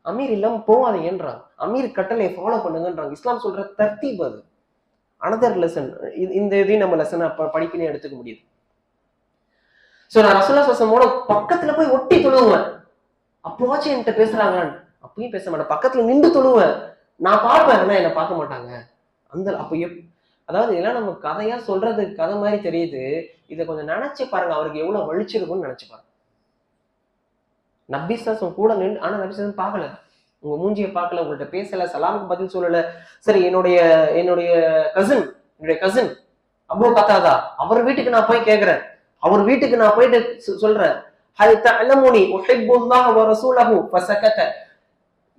அமீர் இல்லாம போவாதீங்கன்றாங்க, அமீர் கட்டளை ஃபாலோ பண்ணுங்கன்றாங்க. இஸ்லாம் சொல்ற தர்த்தீப் அது. Another lesson. இந்த இதையும் நம்ம லெசனை படிப்பினே எடுத்துக்க முடியுது. ஸோ நான் ரசூலுல்லாஹி ஸல்லல்லாஹு அலைஹி வஸல்லம் பக்கத்துல போய் ஒட்டி தொழுவேன். அப்போவாச்சும் என்கிட்ட பேசுறாங்களான்னு, அப்பயும் பேச மாட்டேன். பக்கத்துல நின்று தொழுவேன், நான் பார்ப்பேன், ஆனா என்னை பார்க்க மாட்டாங்க. அந்த அப்போ அதாவது இதெல்லாம் நம்ம கதையா சொல்றது கதை மாதிரி தெரியுது. இதை கொஞ்சம் நினைச்சு பாருங்க, அவருக்கு எவ்வளவு வலிச்சிருக்கும்னு நினைச்சு பாருங்க. நபிசாசம் கூட நின்று, ஆனா நபிசாசம் பார்க்கல, உங்க மூஞ்சியை பார்க்கல, உங்கள்கிட்ட பேசல, சலாமுக்கு பதில் சொல்லல. சரி, என்னுடைய கசின் அபூ கத்தாதா, அவர் வீட்டுக்கு நான் போய் கேட்கிறேன், அவர் வீட்டுக்கு நான் போயிட்டு சொல்றேன், ஹல் தஅலமுனி உஹிப்புல்லாஹ வ ரசூலஹு ஃபஸகத.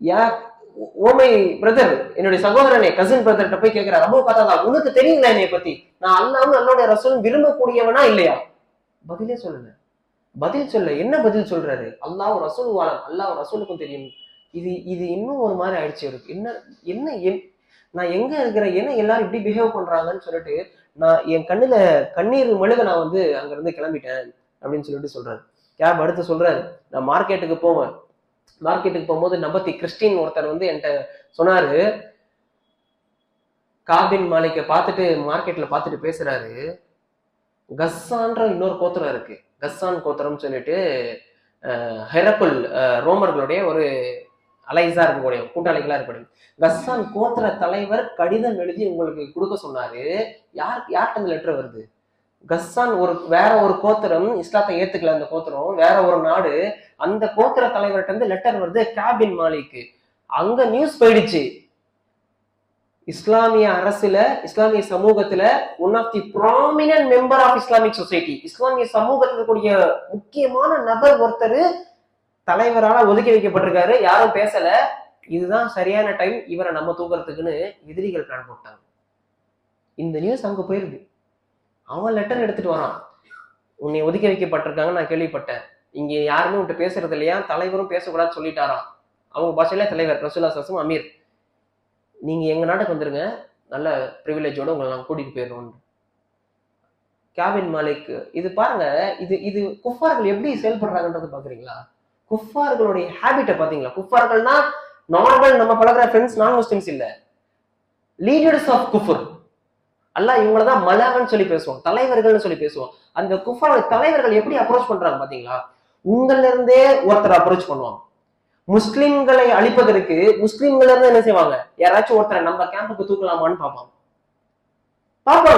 யா ஓமை பிரதர், என்னுடைய சகோதரனே, கசின் பிரதர்கிட்ட போய் கேட்கிறார், அபூ கத்தாதா உனக்கு தெரியுங்களா என்னைய பத்தி, நான் அல்லாஹ்வும் அல்லாஹ்வுடைய ரசூலும் விரும்பக்கூடியவனா இல்லையா? பதிலே சொல்லல. பதில் சொல்ல என்ன பதில் சொல்றாரு, அல்லாஹ் ரசூல் வாலம், அல்லாஹ் ரசூலுக்கும் தெரியும். இது இன்னும் ஒரு மாதிரி ஆயிடுச்சு இருக்கு. என்ன நான் எங்க இருக்கிறேன், என்ன எல்லாரும் இப்படி பிஹேவ் பண்றாங்கன்னு சொல்லிட்டு நான் என் கண்ணுல கண்ணீர் மழுக நான் வந்து அங்க இருந்து கிளம்பிட்டேன் அப்படின்னு சொல்லிட்டு சொல்றாரு. கேப் அடுத்து சொல்றாரு, நான் மார்க்கெட்டுக்கு போவேன். மார்க்கெட்டுக்கு போகும்போது நபத்தி கிறிஸ்டின் ஒருத்தர் வந்து என்கிட்ட சொன்னாரு, காபின் மாலிக்கை பார்த்துட்டு மார்க்கெட்ல பார்த்துட்டு பேசுறாரு, கஸ்ஸான்ற இன்னொரு கோத்திரம் இருக்கு, கஸ்ஸான் கோத்திரம் சொல்லிட்டு ஹெரக்குல் ரோமர்களுடைய ஒரு அலைஸா இருக்கக்கூடிய கூட்டாளிகளா இருக்கக்கூடிய கஸ்ஸான் கோத்திர தலைவர் கடிதம் எழுதி உங்களுக்கு கொடுக்க சொன்னாரு. யார்கிட்ட இந்த லெட்டர் வருது, கஸ்ஸான் வேற ஒரு கோத்திரம் இஸ்லாத்தை ஏத்துக்கல, அந்த கோத்திரம் வேற ஒரு நாடு, அந்த கோத்திர தலைவர்கிட்ட இருந்து லெட்டர் வருது காபின் மாலிக்கு. அங்க நியூஸ் போயிடுச்சு, இஸ்லாமிய அரசுல, இஸ்லாமிய சமூகத்துல one of the prominent member of Islamic society, இஸ்லாமிய சமூகத்தில் கூடிய முக்கியமான நபர் ஒருத்தர் தலைவரால ஒதுக்கி வைக்கப்பட்டிருக்காரு, யாரும் பேசல, இதுதான் சரியான டைம் இவரை நம்ம தூக்குறதுக்குன்னு எதிரிகள் பிளான் போட்டாங்க. இந்த நியூஸ் அங்க போயிருக்கு. அவன் லெட்டர் எடுத்துட்டு வரான். உன்னை ஒதுக்கி வைக்கப்பட்டிருக்காங்க நான் கேள்விப்பட்டேன், இங்க யாருமே உன்கிட்ட பேசுறது இல்லையா, தலைவரும் பேசக்கூடாதுன்னு சொல்லிட்டாராம். அவங்க பாஷையில தலைவர் ரசூலுல்லாஹி ஸல்லல்லாஹு அலைஹி வஸல்லம் அமீர், நீங்க எங்க நாட்டுக்கு வந்துருங்க, நல்ல ப்ரிவிலேஜோட உங்களை நாங்க கூட்டிட்டு போயிடுறோம். காபின் மாலிக் இது பாருங்க, இது குஃபார்கள் எப்படி செயல்படுறாங்கன்றது பாக்குறீங்களா? குஃபார்களுடைய ஹேபிட்டை பாத்தீங்களா? குஃபார்கள்னா நார்மல் நம்ம பழகிற ஃப்ரெண்ட்ஸ், நான் முஸ்லிம்ஸ் இல்ல, லீடர்ஸ் ஆஃப் குஃபர். அல்லாஹ் இவங்களதான் மலவன்னு சொல்லி பேசுவோம், தலைவர்கள்னு சொல்லி பேசுவோம். அந்த குஃபாரோட தலைவர்கள் எப்படி அப்ரோச் பண்றாங்க பாத்தீங்களா? உங்கள இருந்தே ஒருத்தர் அப்ரோச் பண்ணுவாங்க. முஸ்லிம்களை அழிப்பதற்கு முஸ்லிம்கள் இருந்து என்ன செய்வாங்க, யாராச்சும் ஒருத்தரை நம்ம கேம்புக்கு தூக்கலாமான்னு பார்ப்பாங்க.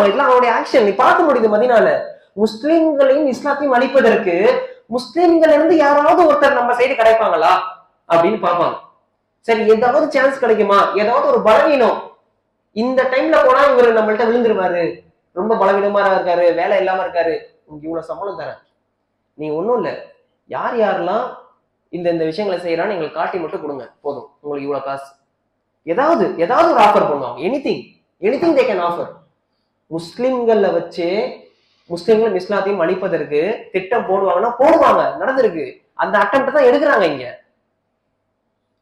இதெல்லாம் அவருடைய ஆக்ஷன் நீ பார்க்க முடியுது மதீனால. முஸ்லிம்களையும் இஸ்லாத்தையும் அழிப்பதற்கு முஸ்லிம்கள் இருந்து யாராவது ஒருத்தர் நம்ம சைடு கிடைப்பாங்களா அப்படின்னு பார்ப்பாங்க. சரி, ஏதாவது சான்ஸ் கிடைக்குமா, ஏதாவது ஒரு பலவீனம் இந்த டைம்ல போனா இவரு நம்மள்ட்ட விழுந்துருவாரு, ரொம்ப பலவீனமா இருக்காரு, வேலை இல்லாம இருக்காரு, உங்களுக்கு இவ்வளவு சம்பளம் தரேன், நீங்க ஒண்ணும் இல்ல, யார் யாரெல்லாம் இந்த விஷயங்களை செய்யறான்னு எங்களுக்கு காட்டி மட்டும் கொடுங்க, போதும், உங்களுக்கு இவ்வளவு காசு, ஏதாவது ஒரு ஆஃபர் பண்ணுவாங்க. Anything they can offer. முஸ்லிம்கள்ல வச்சு முஸ்லிம்கள் இஸ்லாத்தையும் அழிப்பதற்கு திட்டம் போடுவாங்கன்னா போடுவாங்க, நடந்திருக்கு. அந்த அட்டம்ப்ட் தான் எடுக்கிறாங்க. இங்க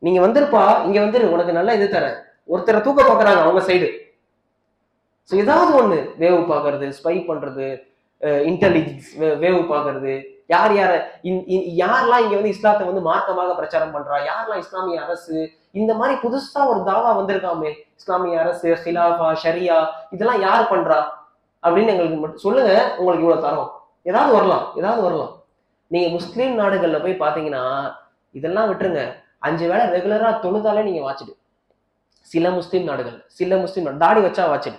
நீங்க வந்துருப்பா, இங்க வந்துரு, உனக்கு நல்லா இது தரேன், ஒருத்தரை தூக்க பாக்குறாங்க அவங்க சைடு. ஏதாவது ஒண்ணு வேவு பாக்குறது, ஸ்பை பண்றது, இன்டெலிஜென்ஸ் வேவு பாக்குறது, யாரெல்லாம் இங்க வந்து இஸ்லாத்தை வந்து மார்க்கமாக பிரச்சாரம் பண்றா, யாரெல்லாம் இஸ்லாமிய அரசு, இந்த மாதிரி புதுசா ஒரு தாவா வந்திருக்காமே, இஸ்லாமிய அரசு, ஹிலாஃபா, ஷரியா, இதெல்லாம் யார் பண்றா அப்படின்னு எங்களுக்கு மட்டும் சொல்லுங்க, உங்களுக்கு இவ்வளவு தரோம். ஏதாவது வரலாம். நீங்க முஸ்லீம் நாடுகள்ல போய் பாத்தீங்கன்னா இதெல்லாம் விட்டுருங்க, 5 வேளை ரெகுலரா தொழுதாலே நீங்க வாச்சிடு. சில முஸ்லீம் தாடி வச்சா வாச்சிடு,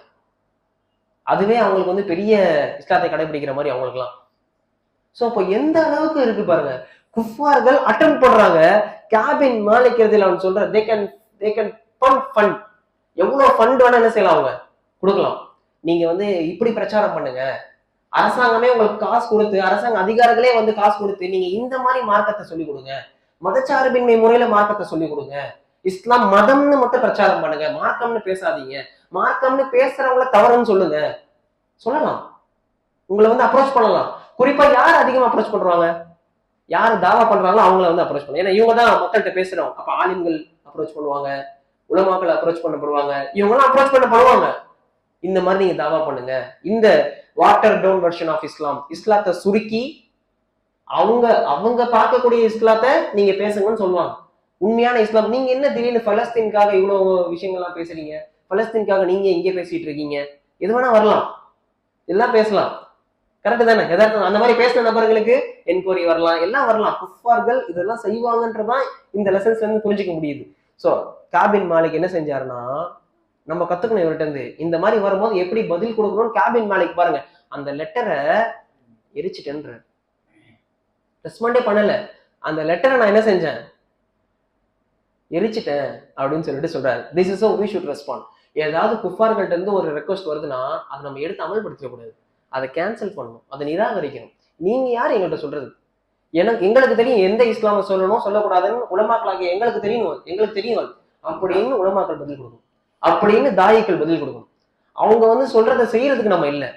அதுவே அவங்களுக்கு வந்து பெரிய இஸ்லாத்தை கடைபிடிக்கிற மாதிரி அவங்களுக்குலாம். சோ அப்போ எந்த அளவுக்கு இருக்கு பாருங்க, குஃபார்கள் அட்டெம்ப்ட் பண்றாங்க. காபின் மாலிக் அவன் சொல்ற they can fund, எவ்வளவு ஃபண்ட் வேணா என்ன செய்யலாம், அவங்க கொடுக்கலாம். நீங்க வந்து இப்படி பிரச்சாரம் பண்ணுங்க, அரசாங்கமே உங்களுக்கு காசு கொடுத்து, அரசாங்க அதிகாரிகளே வந்து காசு கொடுத்து நீங்க இந்த மாதிரி மார்க்கத்தை சொல்லிக் கொடுங்க, மதச்சார்பின்மை முறையில மார்க்கத்தை சொல்லிக் கொடுங்க, இஸ்லாம் மதம்னு மட்டும் பிரச்சாரம் பண்ணுங்க, மார்க்கம்னு பேசாதீங்க, மார்க்கம்னு பேசுறவங்கள தவறுன்னு சொல்லலாம், உங்களை வந்து அப்ரோச் பண்ணலாம். குறிப்பா யார் அதிகமா அப்ரோச் பண்றாங்க, யாரு தாவா பண்றாங்களோ அவங்கள வந்து அப்ரோச் பண்ணுவாங்க. ஏன்னா இவங்க தான் மக்கள்கிட்ட பேசுறோம். அப்ப ஆலிம்கள் அப்ரோச் பண்ணுவாங்க, உலமாக்கள் அப்ரோச் பண்ணப்படுவாங்க, இவங்கெல்லாம் அப்ரோச் பண்ணப்படுவாங்க. இந்த மாதிரி நீங்க தாவா பண்ணுங்க, இந்த வாட்டர் டவுன் வெர்ஷன் ஆஃப் இஸ்லாத்தை சுருக்கி அவங்க பார்க்கக்கூடிய இஸ்லாத்தை நீங்க பேசுங்கன்னு சொல்லுவாங்க. உண்மையான இஸ்லாம். நீங்க என்ன திடீர்னு பலஸ்தீனுக்காக இவ்வளவு விஷயங்கள்லாம் பேசுறீங்க, பலஸ்தீனுக்காக நீங்க இங்கே பேசிட்டு இருக்கீங்க, எது வேணா வரலாம், எல்லாம் பேசலாம், கரெக்ட் தானே? எதார்த்தம் அந்த மாதிரி பேசின நபர்களுக்கு என்கொயரி வரலாம், எல்லாம் வரலாம். குஃபார்கள் இதெல்லாம் செய்வாங்கன்றதான் இந்த லெசன்ஸ்ல இருந்து புரிஞ்சுக்க முடியுது. சோ காபின் மாலிக் என்ன செஞ்சாருன்னா, நம்ம கத்துக்கணும் இவர்கிட்ட இருந்து, இந்த மாதிரி வரும்போது எப்படி பதில் கொடுக்கணும்னு. காபின் மாலிக் பாருங்க, அந்த லெட்டரை எரிச்சிட்டேன்ற, ரெஸ்பாண்டே பண்ணல. அந்த லெட்டரை நான் என்ன செஞ்சேன், எரிச்சிட்டேன் அப்படின்னு சொல்லிட்டு சொல்றாரு. This is how we should respond. ஏதாவது குஃபார்கள்ட்ட இருந்து ஒரு ரெக்வஸ்ட் வருதுன்னா அதை நம்ம எடுத்து அமல்படுத்தக்கூடாது, அதை கேன்சல் பண்ணணும், அதை நிராகரிக்கணும். நீங்க யார் எங்கள்கிட்ட சொல்றது? எங்களுக்கு தெரியும் எந்த இஸ்லாம சொல்லணும் சொல்லக்கூடாதுன்னு, உலமாக்களாகிய எங்களுக்கு தெரியும் அப்படின்னு உலமாக்கள் பதில் கொடுக்கணும், அப்படின்னு தாயிகள் பதில் கொடுக்கணும். அவங்க வந்து சொல்றதை செய்யறதுக்கு நம்ம இல்லை,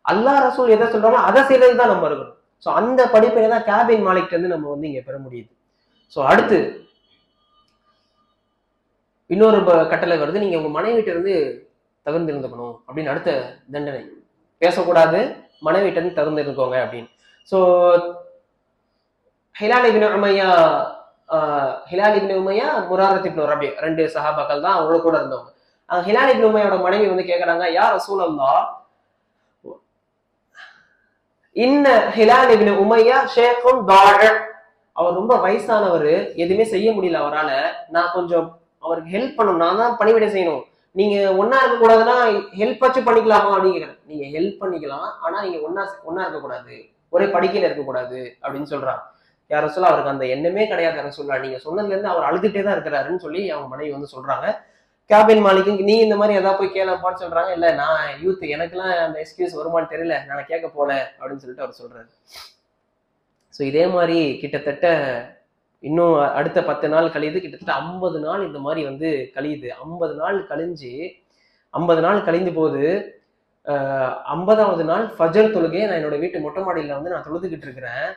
அல்லாஹ் ரசூல் எதை சொல்றாங்களோ அதை செய்யறதுக்கு தான் நம்ம இருக்கணும். ஸோ அந்த படிப்பை தான் காபின் மாலிக் இருந்து நம்ம வந்து இங்க பெற முடியுது. ஸோ அடுத்து இன்னொரு கட்டளை வருது, நீங்க உங்க மனைவிட்ட இருந்து தவிர்ந்திருந்துக்கணும் அப்படின்னு. அடுத்த தண்டனை, பேசக்கூடாது, மனைவிட்ட இருந்து தவிர்ந்திருக்கோங்க அப்படின்னு. ஸோ ஹிலால் இப்னு உமையா, முராரத் இப்னு ரபி, 2 சஹாபாக்கள் தான் அவங்களோட கூட இருந்தவங்க. ஹிலால் இப்னு உமையோட மனைவி வந்து கேட்கறாங்க, யா ரசூலல்லாஹ், இன்ன ஹிலால் இப்னு உமையா ஷேഖுன் தாஇர், அவர் ரொம்ப வயசானவர், எதுவுமே செய்ய முடியல அவரால, நான் கொஞ்சம் அவருக்கு ஹெல்ப் பண்ணணும், நான் தான் பணிவிடை செய்யணும், நீங்க ஒன்னா இருக்க கூடாதுன்னா ஹெல்ப் வச்சு பண்ணிக்கலாமா அப்படின்னு கேட்கிறேன். நீங்க ஹெல்ப் பண்ணிக்கலாம், ஆனா நீங்க ஒன்னா இருக்கக்கூடாது, ஒரே படிக்கையில இருக்கக்கூடாது அப்படின்னு சொல்றாங்க. யார சொல்ல அவருக்கு அந்த எண்ணமே கிடையாது, யார சொல்ல நீங்க சொன்னதுல இருந்து அவர் அழுதுட்டே தான் இருக்கிறாருன்னு சொல்லி அவங்க மனைவி வந்து சொல்றாங்க. காபின் மாலிக்கு நீ இந்த மாதிரி ஏதாவது போய் கேளப்பான்னு சொல்றாங்க. இல்ல நான் யூத், எனக்குலாம் அந்த எக்ஸ்கியூஸ் வருமானு தெரியல, நான் கேட்க போல அப்படின்னு சொல்லிட்டு அவர் சொல்றாரு. ஸோ இதே மாதிரி கிட்டத்தட்ட இன்னும் அடுத்த 10 நாள் கழியுது, கிட்டத்தட்ட 50 நாள் இந்த மாதிரி வந்து கழியுது. 50 நாள் கழிஞ்சு 50 நாள் கழிந்து போது 50வது நாள் ஃபஜர் தொழுகையை நான் என்னோட வீட்டு மொட்டை மாடியில வந்து நான் தொழுதுகிட்டு இருக்கிறேன்.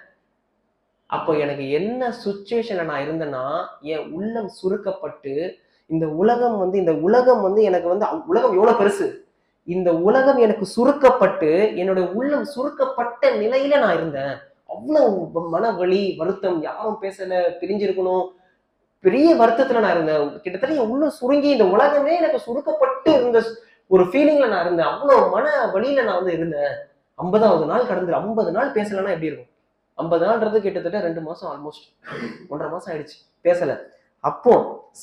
அப்போ எனக்கு என்ன சுச்சுவேஷன்ல நான் இருந்தேன்னா, என் உள்ளம் சுருக்கப்பட்டு, இந்த உலகம் வந்து எனக்கு வந்து உலகம் எவ்வளவு பெருசு, இந்த உலகம் எனக்கு சுருக்கப்பட்டு என்னுடைய உள்ளம் சுருக்கப்பட்ட நிலையில நான் இருந்தேன். அவ்வளவு மன வலி, வருத்தம், யாரும் பேசல, பிரிஞ்சிருக்கணும், பெரிய வருத்தத்துல நான் இருந்தேன். கிட்டத்தட்ட என் உள்ள சுருங்கி இந்த உலகமே எனக்கு சுருக்கப்பட்டு இருந்த ஒரு ஃபீலிங்ல நான் இருந்தேன். அவ்வளவு மன வலியில நான் வந்து இருந்தேன். 50வது நாள் கடந்து 50 நாள் பேசலன்னா எப்படி இருக்கும்? 50 நாள்ன்றது கிட்டத்தட்ட 2 மாசம், ஆல்மோஸ்ட் 1.5 மாசம் ஆயிடுச்சு பேசல. அப்போ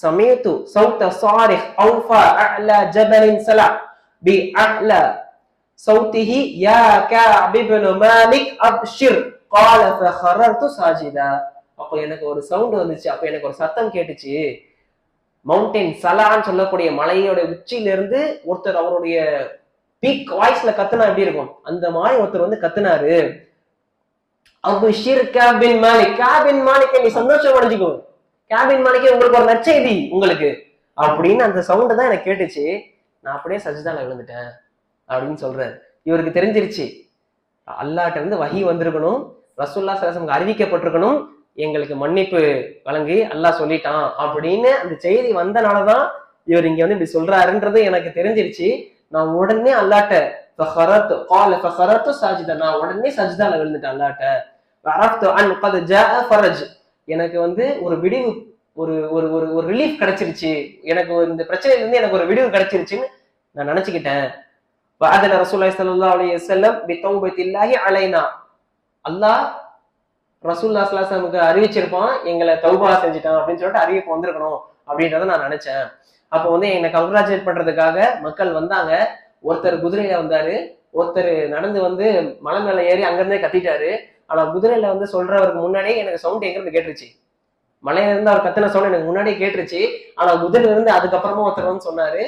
சமயத்து சௌத சாரிஹ் அவுஃபா அலா ஜபலின் சலா பி அலா சௌதிஹி யா கஅப் இப்னு மாலிக் அப்ஷிர் قال فخررت ساجدا. அப்போ எனக்கு ஒரு சவுண்ட் வந்துச்சு, அப்போ எனக்கு ஒரு சத்தம் கேட்டுச்சு. மவுண்டைன் சலான்னு சொல்லக்கூடிய மலையோட உச்சியில இருந்து ஒருத்தர் அவருடைய பீக் வாய்ஸ்ல கத்துனா எப்படி இருக்கும், அந்த மாதிரி ஒருத்தர் வந்து கத்துனாரு. அப்ஷிர் கபின் மாலிக், கபின் மாலிக் நீ சந்தோஷம் அடைஞ்சுக்கோ, கபின் மாலிக் உங்களுக்கு ஒரு நற்செய்தி உங்களுக்கு அப்படின்னு அந்த சவுண்ட் தான் எனக்கு கேட்டுச்சு. நான் அப்படியே சஜ்தால விழுந்துட்டேன் அப்படின்னு சொல்றாரு. இவருக்கு தெரிஞ்சிருச்சு, அல்லாஹ்ட்ட இருந்து வஹி வந்திருக்கணும், ரசூலுல்லாஹ் ஸல்லல்லாஹு அலைஹி வஸல்லம் அறிவிக்கப்பட்டிருக்கணும், எங்களுக்கு மன்னிப்பு வழங்கி அல்லாஹ் சொல்லிட்டான் அப்படின்னு அந்த செய்தி வந்தனாலதான் இவர் இங்க வந்து இப்படி சொல்றாருன்றது எனக்கு தெரிஞ்சிருச்சு. நான் உடனே அல்லாஹ்ட்ட நான் உடனே சஜ்தால விழுந்துட்டேன் அல்லாஹ்ட்ட. எனக்கு வந்து ஒரு விடிவு, ஒரு ஒரு ஒரு ஒரு ரிலீஃப் கிடைச்சிருச்சு, எனக்கு இந்த பிரச்சனையில இருந்து எனக்கு ஒரு விடிவு கிடைச்சிருச்சுன்னு நான் நினைச்சுக்கிட்டேன். அதுல ரசூலுல்லாஹி ஸல்லல்லாஹு அலைஹி வஸல்லம் பிதௌபத்தில்லாஹி அலைனா, அல்லாஹ் ரசூலுல்லாஹி ஸல்லல்லாஹு அலைஹி வஸல்லம் அறிவிச்சிருப்பான், எங்களை தௌபா செஞ்சுட்டான் அப்படின்னு சொல்லிட்டு அறிவிப்பு வந்திருக்கணும் அப்படின்றத நான் நினைச்சேன். அப்போ வந்து என்னை கங்க்ராச்சுலேட் பண்றதுக்காக மக்கள் வந்தாங்க. ஒருத்தர் குதிரையில வந்தாரு, ஒருத்தர் நடந்து வந்து மலை மேல ஏறி அங்கிருந்தே கத்திட்டாரு. ஆனா குதிரையில வந்து சொல்றவருக்கு முன்னாடியே எனக்கு சவுண்ட் எங்க இருந்து கேட்டுருச்சு, மலையில இருந்து அவர் கத்தின சவுண்ட் எனக்கு முன்னாடியே கேட்டுருச்சு. ஆனா குதிரையில இருந்து அதுக்கப்புறமா ஒருத்தர் வந்து சொன்னாரு,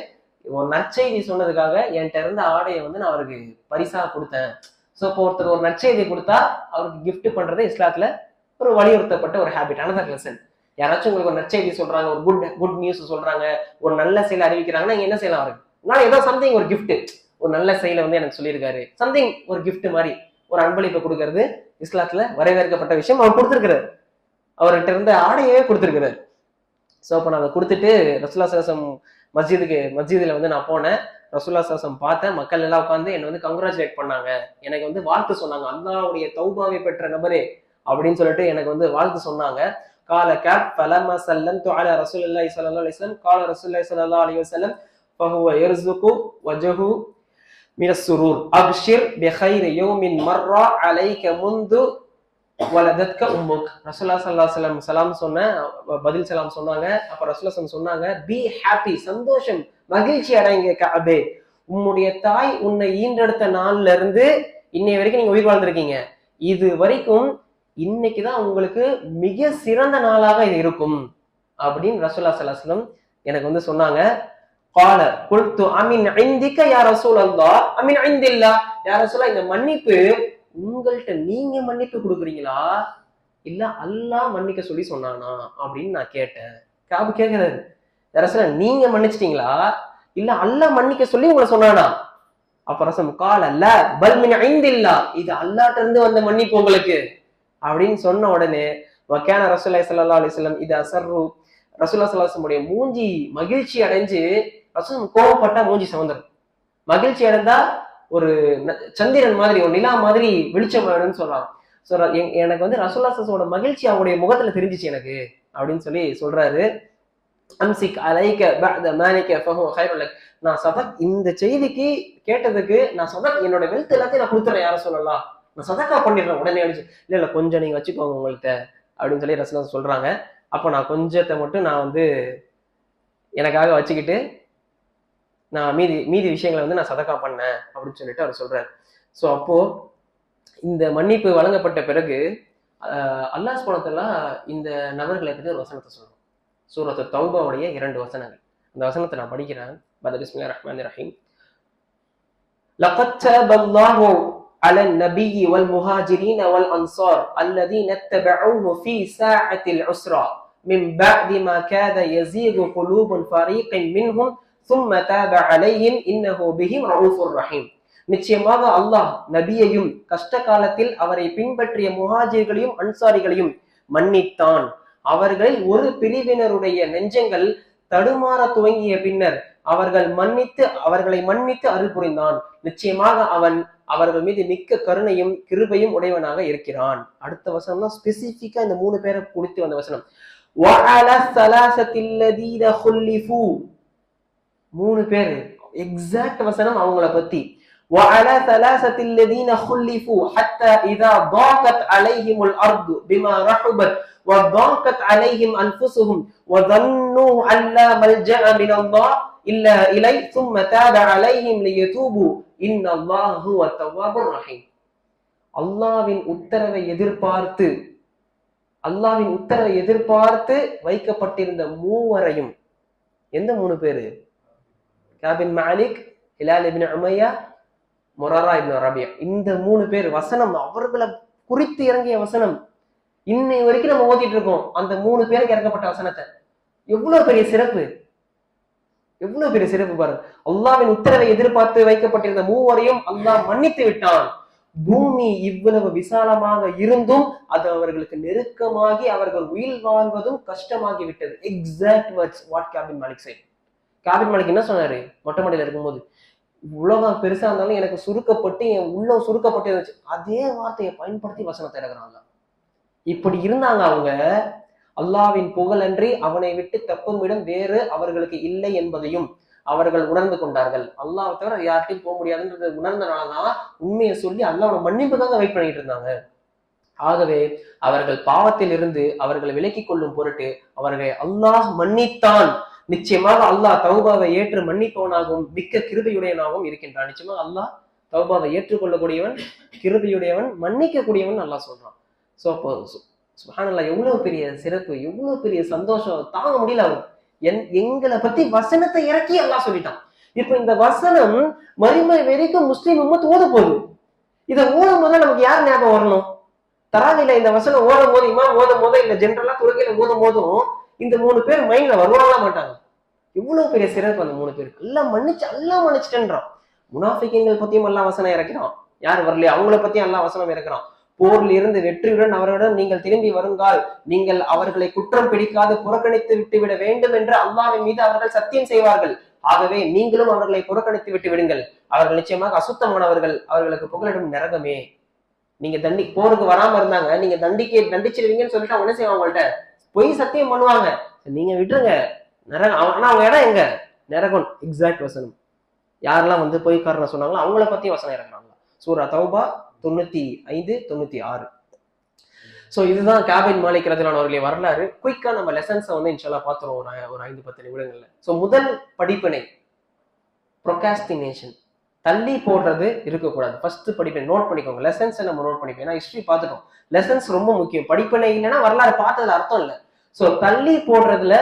ஒரு நற்செய்தி சொன்னதுக்காக என்கிட்ட இருந்த ஆடையை வந்து நான் அவருக்கு பரிசா கொடுத்தேன். ஸோ இப்போ ஒருத்தர் ஒரு நற்செய்தி கொடுத்தா அவருக்கு கிஃப்ட் பண்றது இஸ்லாத்துல ஒரு வலியுறுத்தப்பட்ட ஒரு ஹேபிட். Another lesson. யாராச்சும் உங்களுக்கு ஒரு நற்செய்தி சொல்றாங்க, ஒரு குட் நியூஸ் சொல்றாங்க, ஒரு நல்ல செயலை அறிவிக்கிறாங்கன்னா நீங்க என்ன செய்யலாம், அவருக்கு நான் ஏதோ சம்திங் ஒரு கிஃப்ட், ஒரு நல்ல செயலை வந்து எனக்கு சொல்லியிருக்காரு, சம்திங் ஒரு கிஃப்ட் மாதிரி ஒரு அன்பளிப்பை கொடுக்கறது இஸ்லாத்துல வரவேற்கப்பட்ட விஷயம். அவர் கொடுத்துருக்கிறார், அவர்கிட்ட இருந்த ஆடையவே கொடுத்துருக்கிறார். ஸோ அப்போ நான் அதை கொடுத்துட்டு ரசூலுல்லாஹி ஸல்லல்லாஹு அலைஹி வஸல்லம் மஸ்ஜிதில் வந்து நான் போனேன். ரசூலுல்லாஹி ஸல்லல்லாஹு அலைஹி வஸல்லம் பார்த்தேன், மக்கள் எல்லாம் உட்காந்து என்னை வந்து கங்க்ராச்சுலேட் பண்ணாங்க, எனக்கு வந்து வாழ்த்து சொன்னாங்க, அல்லாஹ்வுடைய தௌபாவை பெற்ற நபரே அப்படின்னு சொல்லிட்டு எனக்கு வந்து வாழ்த்து சொன்னாங்க. قال كعب فلما سلمت على رسول الله صلى الله عليه وسلم قال رسول الله صلى الله عليه وسلم فهو يرزق وجهه من السرور ابشر بخير يوم مر عليك منذ ولدتك امك. ரசூலுல்லாஹி ஸல்லல்லாஹு அலைஹி வஸல்லம் சலாம் சொன்ன பதில் சலாம் சொன்னாங்க. அப்ப ரசூலுல்லாஹி சொன்னாங்க, பி ஹாப்பி, சந்தோஷம், மகிழ்ச்சி அடைங்க கஅபே, உம்முடைய தாய் உன்னை ஈன்றெடுத்த நாள்ல இருந்து இன்னை வரைக்கும் நீங்க உயிர் வாழ்ந்திருக்கீங்க, இது வரைக்கும் இன்னைக்குதான் உங்களுக்கு மிக சிறந்த நாளாக இது இருக்கும் அப்படின்னு ரசூலுல்லாஹி ஸல்லல்லாஹு அலைஹி வஸல்லம் எனக்கு வந்து சொன்னாங்க. قال قلت امن عندك يا رسول الله امن عند الله يا رسول الله, இந்த மன்னிப்பு உங்கள்கிட்ட நீங்க மன்னிப்பு கொடுக்குறீங்களா இல்ல அல்லாஹ் மன்னிக்க சொல்லி சொன்னானா அப்படின்னு நான் கேட்டேன். காபு கேட்கிறாரு, யா ரசூல் அல்லாஹ் நீங்க மன்னிச்சிட்டீங்களா இல்ல அல்லாஹ் மன்னிக்க சொல்லி உங்களை சொன்னானா? அப்ப ரசூல் قال لا بل من عند الله, இது அல்லாஹ்ட்ட இருந்து வந்த மன்னிப்பு உங்களுக்கு அப்படின்னு சொன்ன உடனே வக்கான ரசூலுல்லாஹி ஸல்லல்லாஹு அலைஹி வஸல்லம் இது அசர்ரு, ரசூலுல்லாஹி ஸல்லல்லாஹு அலைஹி வஸல்லம் மூஞ்சி மகிழ்ச்சி அடைஞ்சு, ரசூல் கோபப்பட்டா மூஞ்சி சிவந்துரும், மகிழ்ச்சி அடைந்தா ஒரு சந்திரன் மாதிரி ஒரு நிலா மாதிரி வெளிச்சம் வேணும்னு சொல்றாங்க. எனக்கு வந்து ரசூலுல்லாஹி ஸல்லல்லாஹு அலைஹி வஸல்லம் மகிழ்ச்சி அவங்களுடைய முகத்துல தெரிஞ்சிச்சு எனக்கு அப்படின்னு சொல்லி சொல்றாரு. அம்சிக் அலைக பஅத மாலிக ஃபஹுவ கைருல் லக், நான் சதக் இந்த செய்திக்கு கேட்டதுக்கு நான் சதக் என்னோட வெல்த் எல்லாத்தையும் நான் கொடுத்துறேன் யார சொல்லலாம், நான் சதக்கா பண்ணிடுறேன் உடனே அடிச்சு, இல்ல கொஞ்சம் நீங்க வச்சுக்கோங்க உங்கள்கிட்ட அப்படின்னு சொல்லி ரசூலுல்லாஹி சொல்றாங்க. அப்போ நான் கொஞ்சத்தை மட்டும் நான் வந்து எனக்காக வச்சுக்கிட்டு நான் மீதி விஷயங்களை வந்து நான் சதக்கா பண்ணேன் அப்படின்னு சொல்லிட்டு அவர் சொல்றாரு. ஸோ அப்போ இந்த மன்னிப்பு வழங்கப்பட்ட பிறகு அல்லாஹ் சுப்ஹானஹு வ தஆலா இந்த நபர்களை பற்றி ஒரு வசனத்தை சொல்றோம். சூரத்து தௌபாவுடைய 2 வசனங்கள். அந்த வசனத்தை நான் படிக்கிறேன். பிஸ்மில்லாஹிர் ரஹ்மானிர் ரஹீம். லகத் தபல்லாஹு على النبي والمهاجرين والأنصار الذين اتبعوه في ساعة العسرة من بعد ما كاد يزيغ قلوب فريق منهم ثم تاب عليهم إنه بهم رؤوف رحيم. நிச்சயமாக அல்லாஹ் நபியையும் கஷ்ட காலத்தில் அவரை பின்பற்றிய முஹாஜிர்களையும் அன்சாரிகளையும் மன்னித்தான். அவர்கள் ஒரு பிரிவினருடைய நெஞ்சங்கள் தடுமாற துவங்கிய பின்னர் அவர்களை மன்னித்து அருள் புரிந்தான். நிச்சயமாக அவன் அவர்கள் மீது மிக்க கருணையும் கிருபையும் உடையவனாக இருக்கிறான். அடுத்த வசனம் தான் ஸ்பெசிபிக்கா இந்த 3 பேரை குறித்து வந்த வசனம். 3 பேர் எக்ஸாக்ட் வசனம் அவங்கள பத்தி. وعلى ثلاثة الذين خلفوا حتى إذا ضاقت عليهم الأرض بما رحبت وضاقت عليهم أنفسهم وظنوا أن لا ملجأ من الله إلا إليه ثم تاب عليهم ليتوبوا إن الله هو التواب الرحيم. அல்லாஹ்வின் உத்தரவை எதிர்பார்த்து வைக்கப்பட்டிருந்த மூவரையும், எந்த 3 பேரு? காப் பின் மாலிக், ஹிலால் இப்னு உமையா, முராரா இப்னு ரபியா. இந்த 3 பேர் வசனம் அவர்களை குறித்து இறங்கிய வசனம். இன்னை வரைக்கும் நம்ம ஓதிட்டு இருக்கோம் அந்த 3 பேருக்கு இறக்கப்பட்ட வசனத்தை. எவ்வளவு பெரிய சிறப்பு, எவ்வளவு பெரிய சிறப்பு பாருங்க. அல்லாஹ்வின் உத்தரவை எதிர்பார்த்து வைக்கப்பட்டிருந்த மூவரையும் அல்லாஹ் மன்னித்து விட்டான். பூமி இவ்வளவு விசாலமாக இருந்தும் அது அவர்களுக்கு நெருக்கமாகி அவர்கள் உயிர் வாழ்வதும் கஷ்டமாகி விட்டது. Exact words what Ka'b bin Malik said. Ka'b bin Malik என்ன சொன்னாரு மொட்டை மாடியில இருக்கும்போது? உலகம் பெருசா இருந்தாலும் எனக்கு சுருக்கப்பட்டு என் உள்ளம் சுருக்கப்பட்டு இருந்துச்சு. அதே வார்த்தையை பயன்படுத்தி வசனத்தை இறக்குறாங்க. இப்படி இருந்தாங்க அவங்க. அல்லாஹ்வின் புகழன்றி அவனை விட்டு தப்பும் இடம் வேறு அவர்களுக்கு இல்லை என்பதையும் அவர்கள் உணர்ந்து கொண்டார்கள். அல்லாஹ் தவிர யார்ட்டையும் போக முடியாதுன்றது உணர்ந்தனாலதான் உண்மையை சொல்லி அல்லாஹ்வோட மன்னிப்புக்காக வெயிட் பண்ணிட்டு இருந்தாங்க. ஆகவே அவர்கள் பாவத்தில் இருந்து அவர்களை விலக்கிக் கொள்ளும் பொருட்டு அவர்களை அல்லாஹ் மன்னித்தான். நிச்சயமாக அல்லாஹ் தௌபாவை ஏற்று மன்னிப்பவனாகவும் மிக்க கிருபையுடையவனாகவும் இருக்கின்றான். நிச்சயமாக அல்லாஹ் தௌபாவை ஏற்றுக்கொள்ளக்கூடியவன், கிருபையுடையவன், மன்னிக்க கூடியவன் அல்லாஹ் சொல்றான். சோ அப்போ சுப்ஹானல்லாஹ், எவ்வளவு பெரிய சிறப்பு, எவ்வளவு பெரிய சந்தோஷம், தாங்க முடியல. அவர் எங்களை பத்தி வசனத்தை இறக்கி அல்லாஹ் சொல்லிட்டான். இப்ப இந்த வசனம் மறுமை வரைக்கும் முஸ்லிம் உம்மத் ஓத போகுது. இதை ஓடும் போது நமக்கு யார் ஞாபகம் வரணும்? தராவில இந்த வசனம் ஓடும் போது, இமாம் ஓதும் போதோ இல்ல ஜென்ரலா துறையில ஓதும் போதும் இந்த 3 பேர் மைண்ட்ல வருவாங்களா மாட்டாங்க? இவ்வளவு பெரிய சிறப்பு அந்த 3 பேருக்கு. எல்லாம் மன்னிச்சுட்டேன்றான். முனாஃபிகீன்கள் பத்தியும் எல்லாம் வசனம் இறக்கிறான். யார் வரலையா அவங்கள பத்தியும் எல்லாம் வசனம் இறக்கிறான். போரில் இருந்து வெற்றியுடன் அவர்களிடம் நீங்கள் திரும்பி வருங்கால் நீங்கள் அவர்களை குற்றம் பிடிக்காது புறக்கணித்து விட்டுவிட வேண்டும் என்று அல்லாஹ்வின் மீது அவர்கள் சத்தியம் செய்வார்கள். ஆகவே நீங்களும் அவர்களை புறக்கணித்து விட்டு விடுங்கள். அவர்கள் நிச்சயமாக அசுத்தமானவர்கள், அவர்களுக்கு புகலிடும் நரகமே. நீங்க போருக்கு வராம இருந்தாங்க, நீங்க தண்டிச்சிருவீங்கன்னு சொல்லிட்டு அவங்க என்ன செய்வாங்க? அவங்கள்ட்ட பொய் சத்தியம் பண்ணுவாங்க. நீங்க விட்டுருங்க நரகம். ஆனா அவங்க இடம் எங்க? நரகம். எக்ஸாக்ட் வசனம். யாரெல்லாம் பொய் காரணம் சொன்னாங்களோ அவங்கள பத்தி வசனம் இறக்குறாங்க. சூரா தௌபா 95, 96. சோ இதுதான் காப் பின் மாலிக் ரலியல்லாஹு அவர்களுடைய வரலாறு. குயிக்கா நம்ம லெசன்ஸை இன்ஷால்லா பார்த்துருவோம் ஒரு 5-10 நிமிடங்கள்ல. சோ முதல் படிப்பினை ப்ரொகாஸ்டினேஷன், தள்ளி போடுறது இருக்கக்கூடாது. ஃபர்ஸ்ட் படிப்பினை நோட் பண்ணிக்கோங்க. லெசன்ஸை நம்ம நோட் பண்ணிப்போம். ஏன்னா ஹிஸ்டரி பார்த்துட்டோம். லெசன்ஸ் ரொம்ப முக்கியம். படிப்பினை இல்லைன்னா வரலாறு பார்த்ததுல அர்த்தம் இல்லை. சோ தள்ளி போடுறதுல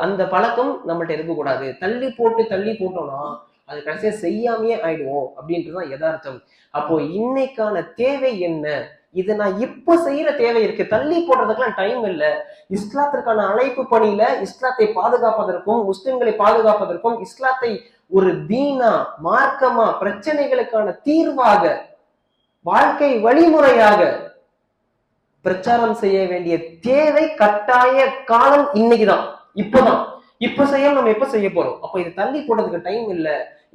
அந்த பழக்கம் நம்மள்ட்ட இருக்கக்கூடாது. தள்ளி போட்டோம்னா அது கடைசியா செய்யாமையே ஆயிடுவோம் அப்படின்றதுதான் யதார்த்தம். அப்போ இன்னைக்கான தேவை என்ன? இதை நான் இப்ப செய்யற தேவை இருக்கு. தள்ளி போடுறதுக்கெல்லாம் டைம் இல்லை. இஸ்லாத்திற்கான அழைப்பு பணியில இஸ்லாத்தை பாதுகாப்பதற்கும் முஸ்லிம்களை பாதுகாப்பதற்கும் இஸ்லாத்தை ஒரு தீனா, மார்க்கமா, பிரச்சனைகளுக்கான தீர்வாக, வாழ்க்கை வழிமுறையாக பிரச்சாரம் செய்ய வேண்டிய தேவை, கட்டாய காலம் இன்னைக்குதான், இப்பதான். இப்ப செய்ய நம்ம எப்ப செய்ய போறோம்? அப்ப இது தள்ளி போடுறதுக்கு டைம் இல்ல.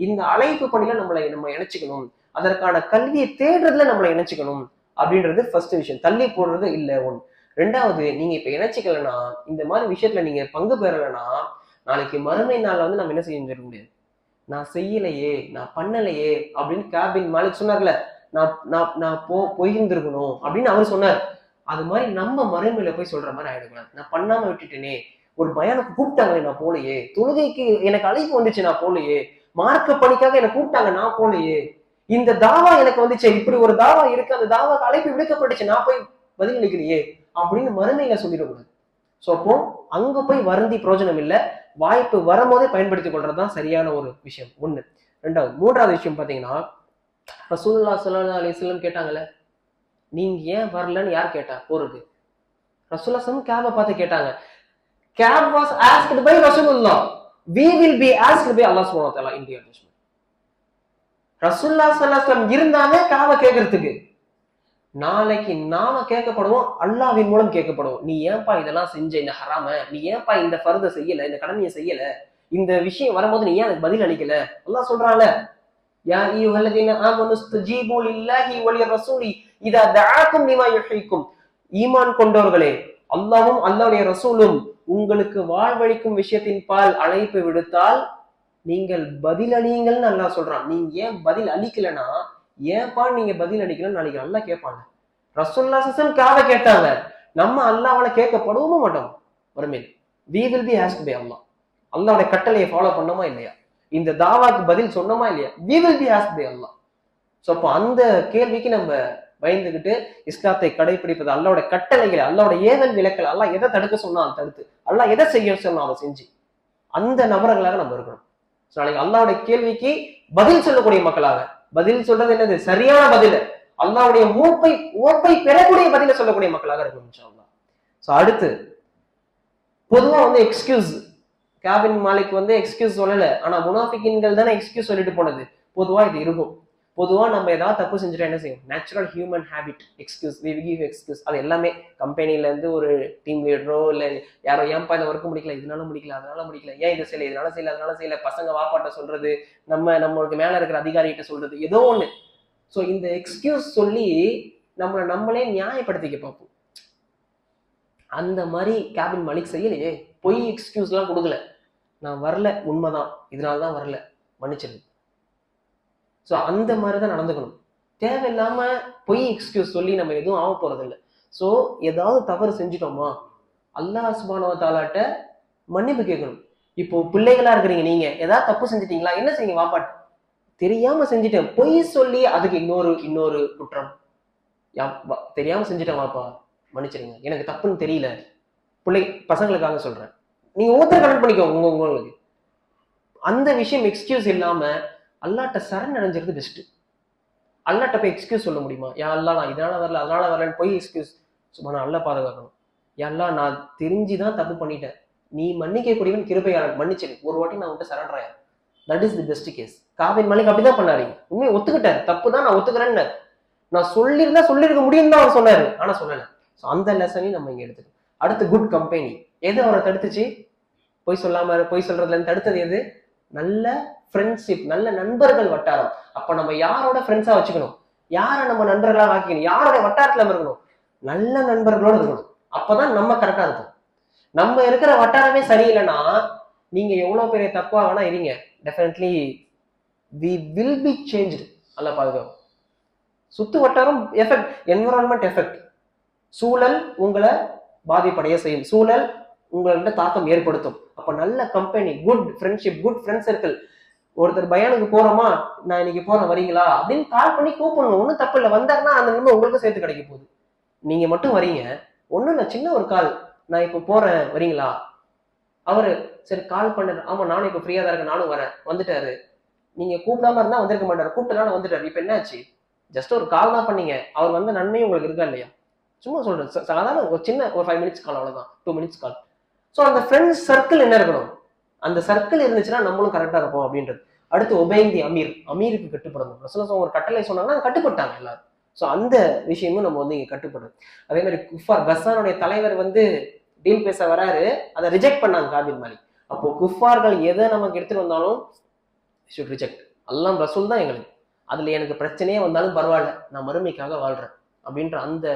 இந்த அழைப்பு பணியில நம்ம இணைச்சுக்கணும். அதற்கான கல்வியை தேடுறதுல நம்மளை இணைச்சுக்கணும் அப்படின்றது ஃபர்ஸ்ட் விஷயம். தள்ளி போடுறது இல்ல. ஒன்று. ரெண்டாவது, நீங்க இப்ப இணைச்சிக்கலன்னா, இந்த மாதிரி விஷயத்துல நீங்க பங்கு பெறலைன்னா, நாளைக்கு மறுமை நாள்ல நம்ம என்ன செய்ய முடியாது. நான் செய்யலையே, நான் பண்ணலையே அப்படின்னு காப் பின் மாலிக் சொன்னார்ல, நான் போயிருந்திருக்கணும் அப்படின்னு அவர் சொன்னார். அது மாதிரி நம்ம மறுமையில போய் சொல்ற மாதிரி ஆயிடக்கூடாது. நான் பண்ணாம விட்டுட்டேனே, ஒரு பயானுக்கு கூப்பிட்டாங்க நான் போலையே, தொழுகைக்கு எனக்கு அழைப்பு வந்துச்சு நான் போலையே, மார்க்க பணிக்காக என்னை கூப்பிட்டாங்க நான் போலையே, இந்த தாவா எனக்கு வந்துச்சு, இப்படி ஒரு தாவா இருக்கு, அந்த தாவாக்கு அழைப்பு விடுக்கப்பட்டுச்சு நான் போய் பதில் அளிக்கலையே அப்படின்னு மறுமையில சொல்லிடக்கூடாது. ஸோ அப்போ அங்க போய் வருந்தி பிரயோஜனம் இல்லை. வாய்ப்பு வரும்போதே பயன்படுத்திக் கொள்றதுதான் சரியான ஒரு விஷயம். ஒண்ணு. ரெண்டாவது, மூன்றாவது விஷயம் பாத்தீங்கன்னா, ரசூலுல்லாஹி ஸல்லல்லாஹு அலைஹி வஸல்லம் கேட்டாங்கல்ல, நீங்க ஏன் வரலன்னு யார் கேட்டா போருக்கு? ரசூலுல்லாஹி ஸல்லல்லாஹு காபை பார்த்து கேட்டாங்க. Kaab was asked by Rasulullah. We will be asked by Allah subhanahu wa ta'ala in the judgment. ரசூலுல்லாஹி ஸல்லல்லாஹு அலைஹி வஸல்லம் இருந்தாங்க காவ கேட்கறதுக்கு. நாளைக்கு நாம கேட்கப்படுவோம், அல்லாஹ்வின் மூலம் கேட்கப்படுவோம். நீ ஏன்பா இதெல்லாம் செஞ்ச, இந்த ஹராம, நீ ஏன்பா இந்த ஃபர்த செய்யல, இந்த கடமையை செய்யல, இந்த விஷயம் வரும்போது நீ ஏன் அதுக்கு பதில் அளிக்கல? அல்லாஹ் சொல்றான்ல, யா அய்யுஹல்லதீன ஆமனு ஸ்தஜீபு லில்லாஹி வலிர்ரசூலி இதா தஆக்கும் லிமா யுஹீக்கும். ஈமான் கொண்டவர்களே, அல்லாஹ்வும் அல்லாஹ்வுடைய ரசூலும் உங்களுக்கு வாழ்வழிக்கும் விஷயத்தின் பால் அழைப்பு விடுத்தால் நீங்கள் பதில் அளியுங்கள்னு அல்லாஹ் சொல்றான். நீங்க ஏன் பதில் அளிக்கலனா, ஏன்பா நீங்க பதில் அளிக்கலன்னு நாளைக்கு அல்லாஹ் கேட்பாங்க. ரசூலுல்லாஹி ஸல்லல்லாஹு அலைஹி வஸல்லம் காவ கேட்டாங்க, நம்ம அல்லாஹ்வால கேட்கப்படவும் மாட்டோம். வறுமையில் we will be asked by Allah. அல்லாஹ்வுடைய கட்டளையை ஃபாலோ பண்ணோமா இல்லையா, இந்த தாவாக்கு பதில் சொன்னோமா இல்லையா, we will be asked by Allah. So அப்போ அந்த கேள்விக்கு நம்ம பயந்துகிட்டு இஸ்லாத்தை கடைபிடிப்பது, அல்லாஹ்வுடைய கட்டளைகளை, அல்லாஹ்வுடைய ஏவல் விலக்கல், அல்லாஹ் எதை தடுக்க சொன்னா அதை தடுத்து, அல்லாஹ் எதை செய்ய சொன்னா அதை செஞ்சு அந்த நபர்களாக நம்ம இருக்கணும். நாளைக்கு அல்லாஹ்வுடைய கேள்விக்கு பதில் சொல்லக்கூடிய மக்களாக, பதில் சொல்றது என்னது, சரியான பதில, அல்லாஹ்வுடைய ஓப்பை பெறக்கூடிய பதில சொல்லக்கூடிய மக்களாக இருக்கணும் இன்ஷா அல்லாஹ். சோ அடுத்து பொதுவா எக்ஸ்கியூஸ், காபின் மாலிக் எக்ஸ்கியூஸ் சொல்லல, ஆனா முனாஃபிகின்கள் தானே எக்ஸ்கியூஸ் சொல்லிட்டு போனது. பொதுவா இது இருக்கும். பொதுவா நம்ம ஏதாவது தப்பு செஞ்சுட்டா என்ன செய்யும், natural human habit excuse, we give excuse. அது எல்லாமே கம்பெனில இருந்து ஒரு டீம் லீடரோ இல்ல யாரோ, ஏன்பா இந்த ஒர்க் முடிக்கல, இதனால முடிக்கல, அதனால முடிக்கல, ஏன் இதை செய்யல, இதனால செய்யல, அதனால செய்யல, பசங்க வாப்பாட்ட சொல்றது, நம்மளுக்கு மேல இருக்கிற அதிகாரிகிட்ட சொல்றது, ஏதோ ஒண்ணு. சோ இந்த எக்ஸ்கியூஸ் சொல்லி நம்மளே நியாயப்படுத்திக்க பார்ப்போம். அந்த மாதிரி கேபின் மாலிக் செய்யலையே, பொய் எக்ஸ்கியூஸ் எல்லாம் கொடுக்கல, நான் வரல, உண்மைதான், இதனாலதான் வரல, மன்னிச்சிருங்க. ஸோ அந்த மாதிரி தான் நடந்துக்கணும். தேவையில்லாம பொய் எக்ஸ்கியூஸ் சொல்லி நம்ம எதுவும் ஆக போறது இல்லை. ஸோ ஏதாவது தவறு செஞ்சுட்டோமா, அல்லாஹ் சுப்ஹானஹு வ தஆலாட்ட மன்னிப்பு கேட்கணும். இப்போ பிள்ளைகளா இருக்கிறீங்க, நீங்க ஏதாவது தப்பு செஞ்சிட்டீங்களா, என்ன செய்யுங்க, வாப்பாட்டு தெரியாம செஞ்சுட்டேன், பொய் சொல்லி அதுக்கு இன்னொரு குற்றம், தெரியாம செஞ்சுட்டேன் வாப்பா மன்னிச்சிருங்க, எனக்கு தப்புன்னு தெரியல. பசங்களுக்காக சொல்றேன், நீங்க ஒவ்வொருத்தர் கனெக்ட் பண்ணிக்கோங்க உங்களுக்கு. அந்த விஷயம் எக்ஸ்கியூஸ் இல்லாம அல்லாட்ட சரண் அடைஞ்சிருது பெஸ்ட். அல்லாட்ட போய் எக்ஸ்கியூஸ் சொல்ல முடியுமா, யா அல்லாஹ் நான் இதனால வரல அதனால வரலன்னு போய் எக்ஸ்கியூஸ் சும்மா அல்லா பாதுகாக்கணும். யா அல்லாஹ் நான் தெரிஞ்சுதான் தப்பு பண்ணிட்டேன், நீ மன்னிக்க கூடியவன் கிருபையாளன், மன்னிச்சிரு, ஒரு வாட்டி நான் உன்கிட்ட சரண்டர் ஆயிரம். That is the best case. காபின் மாலிக் அப்படிதான் பண்ணாரு, உண்மையை ஒத்துக்கிட்டாரு, தப்பு தான், நான் ஒத்துக்கிறேன்னு, நான் சொல்லியிருக்க முடியும் தான் அவர் சொன்னாரு, ஆனா சொல்லல. ஸோ அந்த லெசனையும் நம்ம இங்க எடுத்துக்கணும். அடுத்து குட் கம்பெனி, எது அவரை தடுத்துச்சு, பொய் சொல்றதுல இருந்து தடுத்தது எது, நல்ல ஃப்ரெண்ட்ஷிப், நல்ல நண்பர்கள் வட்டாரம். அப்ப நம்ம யாரோட ஃப்ரெண்ட்ஸா வச்சுக்கணும், யாரை நம்ம நண்பர்களா ஆக்கிக்கணும், யாரோட வட்டாரத்துல இருக்கணும், நல்ல நண்பர்களோட இருக்கணும். அப்பதான் நம்ம கரெக்டா இருக்கும். நம்ம இருக்கிற வட்டாரமே சரியில்லைன்னா நீங்க எவ்வளவு பெரிய தப்பா வேணா இருங்க, definitely we will be changed. அல்ல பாதுகாப்பு. சுத்து வட்டாரம் எஃபெக்ட், என்விரான்மெண்ட் எஃபெக்ட், சூழல் உங்களை பாதிப்படைய செய்யும், சூழல் உங்கள்கிட்ட தாக்கம் ஏற்படுத்தும். அப்ப நல்ல company, good friendship, good friend circle. ஒருத்தர் பயானுக்கு போறோமா, நான் இன்னைக்கு போறேன் வரீங்களா அப்படின்னு கால் பண்ணி கூப்பிடணும், ஒன்றும் தப்பு இல்லை. வந்தாருன்னா அந்த நிலைமை உங்களுக்கு சேர்த்து கிடைக்க போகுது. நீங்க மட்டும் வரீங்க, ஒன்றும் இல்லை, சின்ன ஒரு கால், நான் இப்போ போறேன் வரீங்களா, அவரு சரி கால் பண்ணாரு, ஆமா நானும் இப்போ ஃப்ரீயா தான் இருக்கேன், நானும் வரேன், வந்துட்டாரு. நீங்க கூப்பிடாம இருந்தா வந்திருக்க மாட்டாரு, கூப்பிட்டனால வந்துட்டாரு. இப்ப என்னாச்சு, ஜஸ்ட் ஒரு கால் தான் பண்ணீங்க, அவர் வந்த நன்மையும் உங்களுக்கு இருக்கா இல்லையா? சும்மா சொல்றேன், சாதாரண ஒரு சின்ன ஒரு 5 minutes கால், அவ்வளவுதான், 2 minutes கால். ஸோ அந்த ஃப்ரெண்ட்ஸ் சர்க்கிள் என்ன இருக்கணும், அந்த சர்க்கிள் இருந்துச்சுன்னா நம்மளும் கரெக்டா இருப்போம் அப்படின்றது. அடுத்து ஒபேயிங் தி அமீர், அமீருக்கு கட்டுப்படணும். ரசூலுல்லாஹ் ஒரு கட்டளை சொன்னாங்கன்னா கட்டுப்பட்டாங்க எல்லாரும். ஸோ அந்த விஷயமும் நம்ம இங்க கட்டுப்படும். அதே மாதிரி குஃபார், கஸ்ஸானுடைய தலைவர் டீல் பேச வராரு, அதை ரிஜெக்ட் பண்ணாங்க காபின் மாலிக். அப்போ குஃபார்கள் எதை நமக்கு எடுத்துட்டு வந்தாலும் ஷுட் ரிஜெக்ட். அல்லாஹ் ரசூல் தான் எங்களுக்கு, அதுல எனக்கு பிரச்சனையே வந்தாலும் பரவாயில்ல, நான் மறுமைக்காக வாழ்றேன் அப்படின்ற அந்த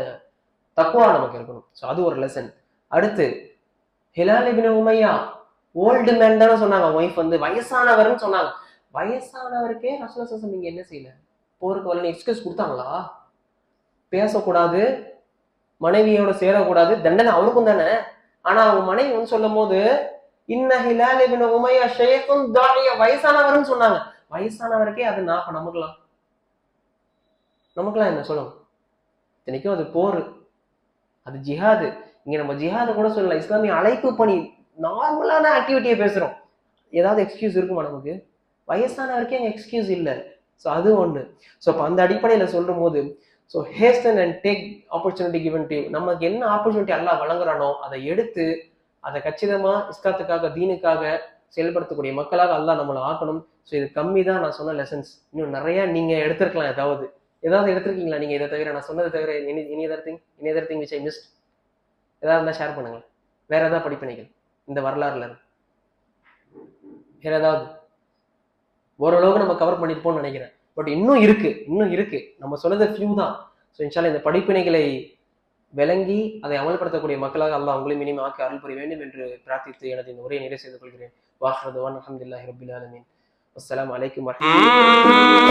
தக்குவா நமக்கு இருக்கணும். ஸோ அது ஒரு லெசன். அடுத்து ஹிலால் இப்னு உமையா, ஓல்டு மேன் தானே சொன்னாங்க, ஒய்ஃப் வயசானவர்னு சொன்னாங்க. வயசானவருக்கே ரசூலுல்லாஹ் நீங்க என்ன செய்யல, போருக்கு வரல, எக்ஸ்கியூஸ் கொடுத்தாங்களா? பேசக்கூடாது, மனைவியோட சேரக்கூடாது, தண்டனை அவருக்கும் தானே. ஆனா அவங்க மனைவி சொல்லும் போது இன்ன ஹிலால் இப்னு உமையா ஷைഖுன் தாஇய, வயசானவர்னு சொன்னாங்க. வயசானவருக்கே அது நமக்கெல்லாம் என்ன சொல்லணும்? இத்தனைக்கும் அது போர், அது ஜிஹாது. இங்க நம்ம ஜிஹாது கூட சொல்லலாம், இஸ்லாமிய அழைப்பு பணி, நார்மலான ஆக்டிவிட்டியை பேசுறோம். ஏதாவது எக்ஸ்கியூஸ் இருக்குமா நமக்கு? வயசானவருக்கே அங்க எக்ஸ்கியூஸ் இல்லை. ஸோ அது ஒண்ணு. ஸோ இப்போ அந்த அடிப்படையில சொல்லும் போது, so hasten and take opportunity given to you. நமக்கு என்ன ஆப்பர்ச்சுனிட்டி அல்லாஹ் வழங்குறானோ அதை எடுத்து அதை கச்சிதமா இஸ்லாத்துக்காக, தீனுக்காக செயல்படுத்தக்கூடிய மக்களாக அல்லாஹ் நம்மளை ஆக்கணும். ஸோ இது கம்மி தான் நான் சொன்ன லெசன்ஸ். இன்னும் நிறைய நீங்க எடுத்திருக்கலாம். ஏதாவது எடுத்திருக்கீங்களா நீங்க இதை தவிர, நான் சொன்னதை தவிர any other thing which I missed? ஏதாவது இருந்தால் ஷேர் பண்ணுங்க. வேற ஏதாவது படிப்பினைகள் இந்த வரலாறுல இருக்கு? வேற ஏதாவது? ஓரளவுக்கு நம்ம கவர் பண்ணிருப்போம்னு நினைக்கிறேன். பட் இன்னும் இருக்கு. நம்ம சொன்னது ஃபியூ தான். ஸோ இன்ஷால்லா இந்த படிப்பினைகளை விளங்கி அதை அமல்படுத்தக்கூடிய மக்களாக அல்லாஹ் உங்களையும் இனிமே ஆக்கி அருள் புரிய வேண்டும் என்று பிரார்த்தித்து எனது இந்த உரையை நிறைவு செய்து கொள்கிறேன். வாஹ்ரது அல்ஹம்துலில்லாஹி ரப்பில் ஆலமீன். அஸ்ஸலாமு அலைக்கும் வரஹ்மத்துல்லாஹி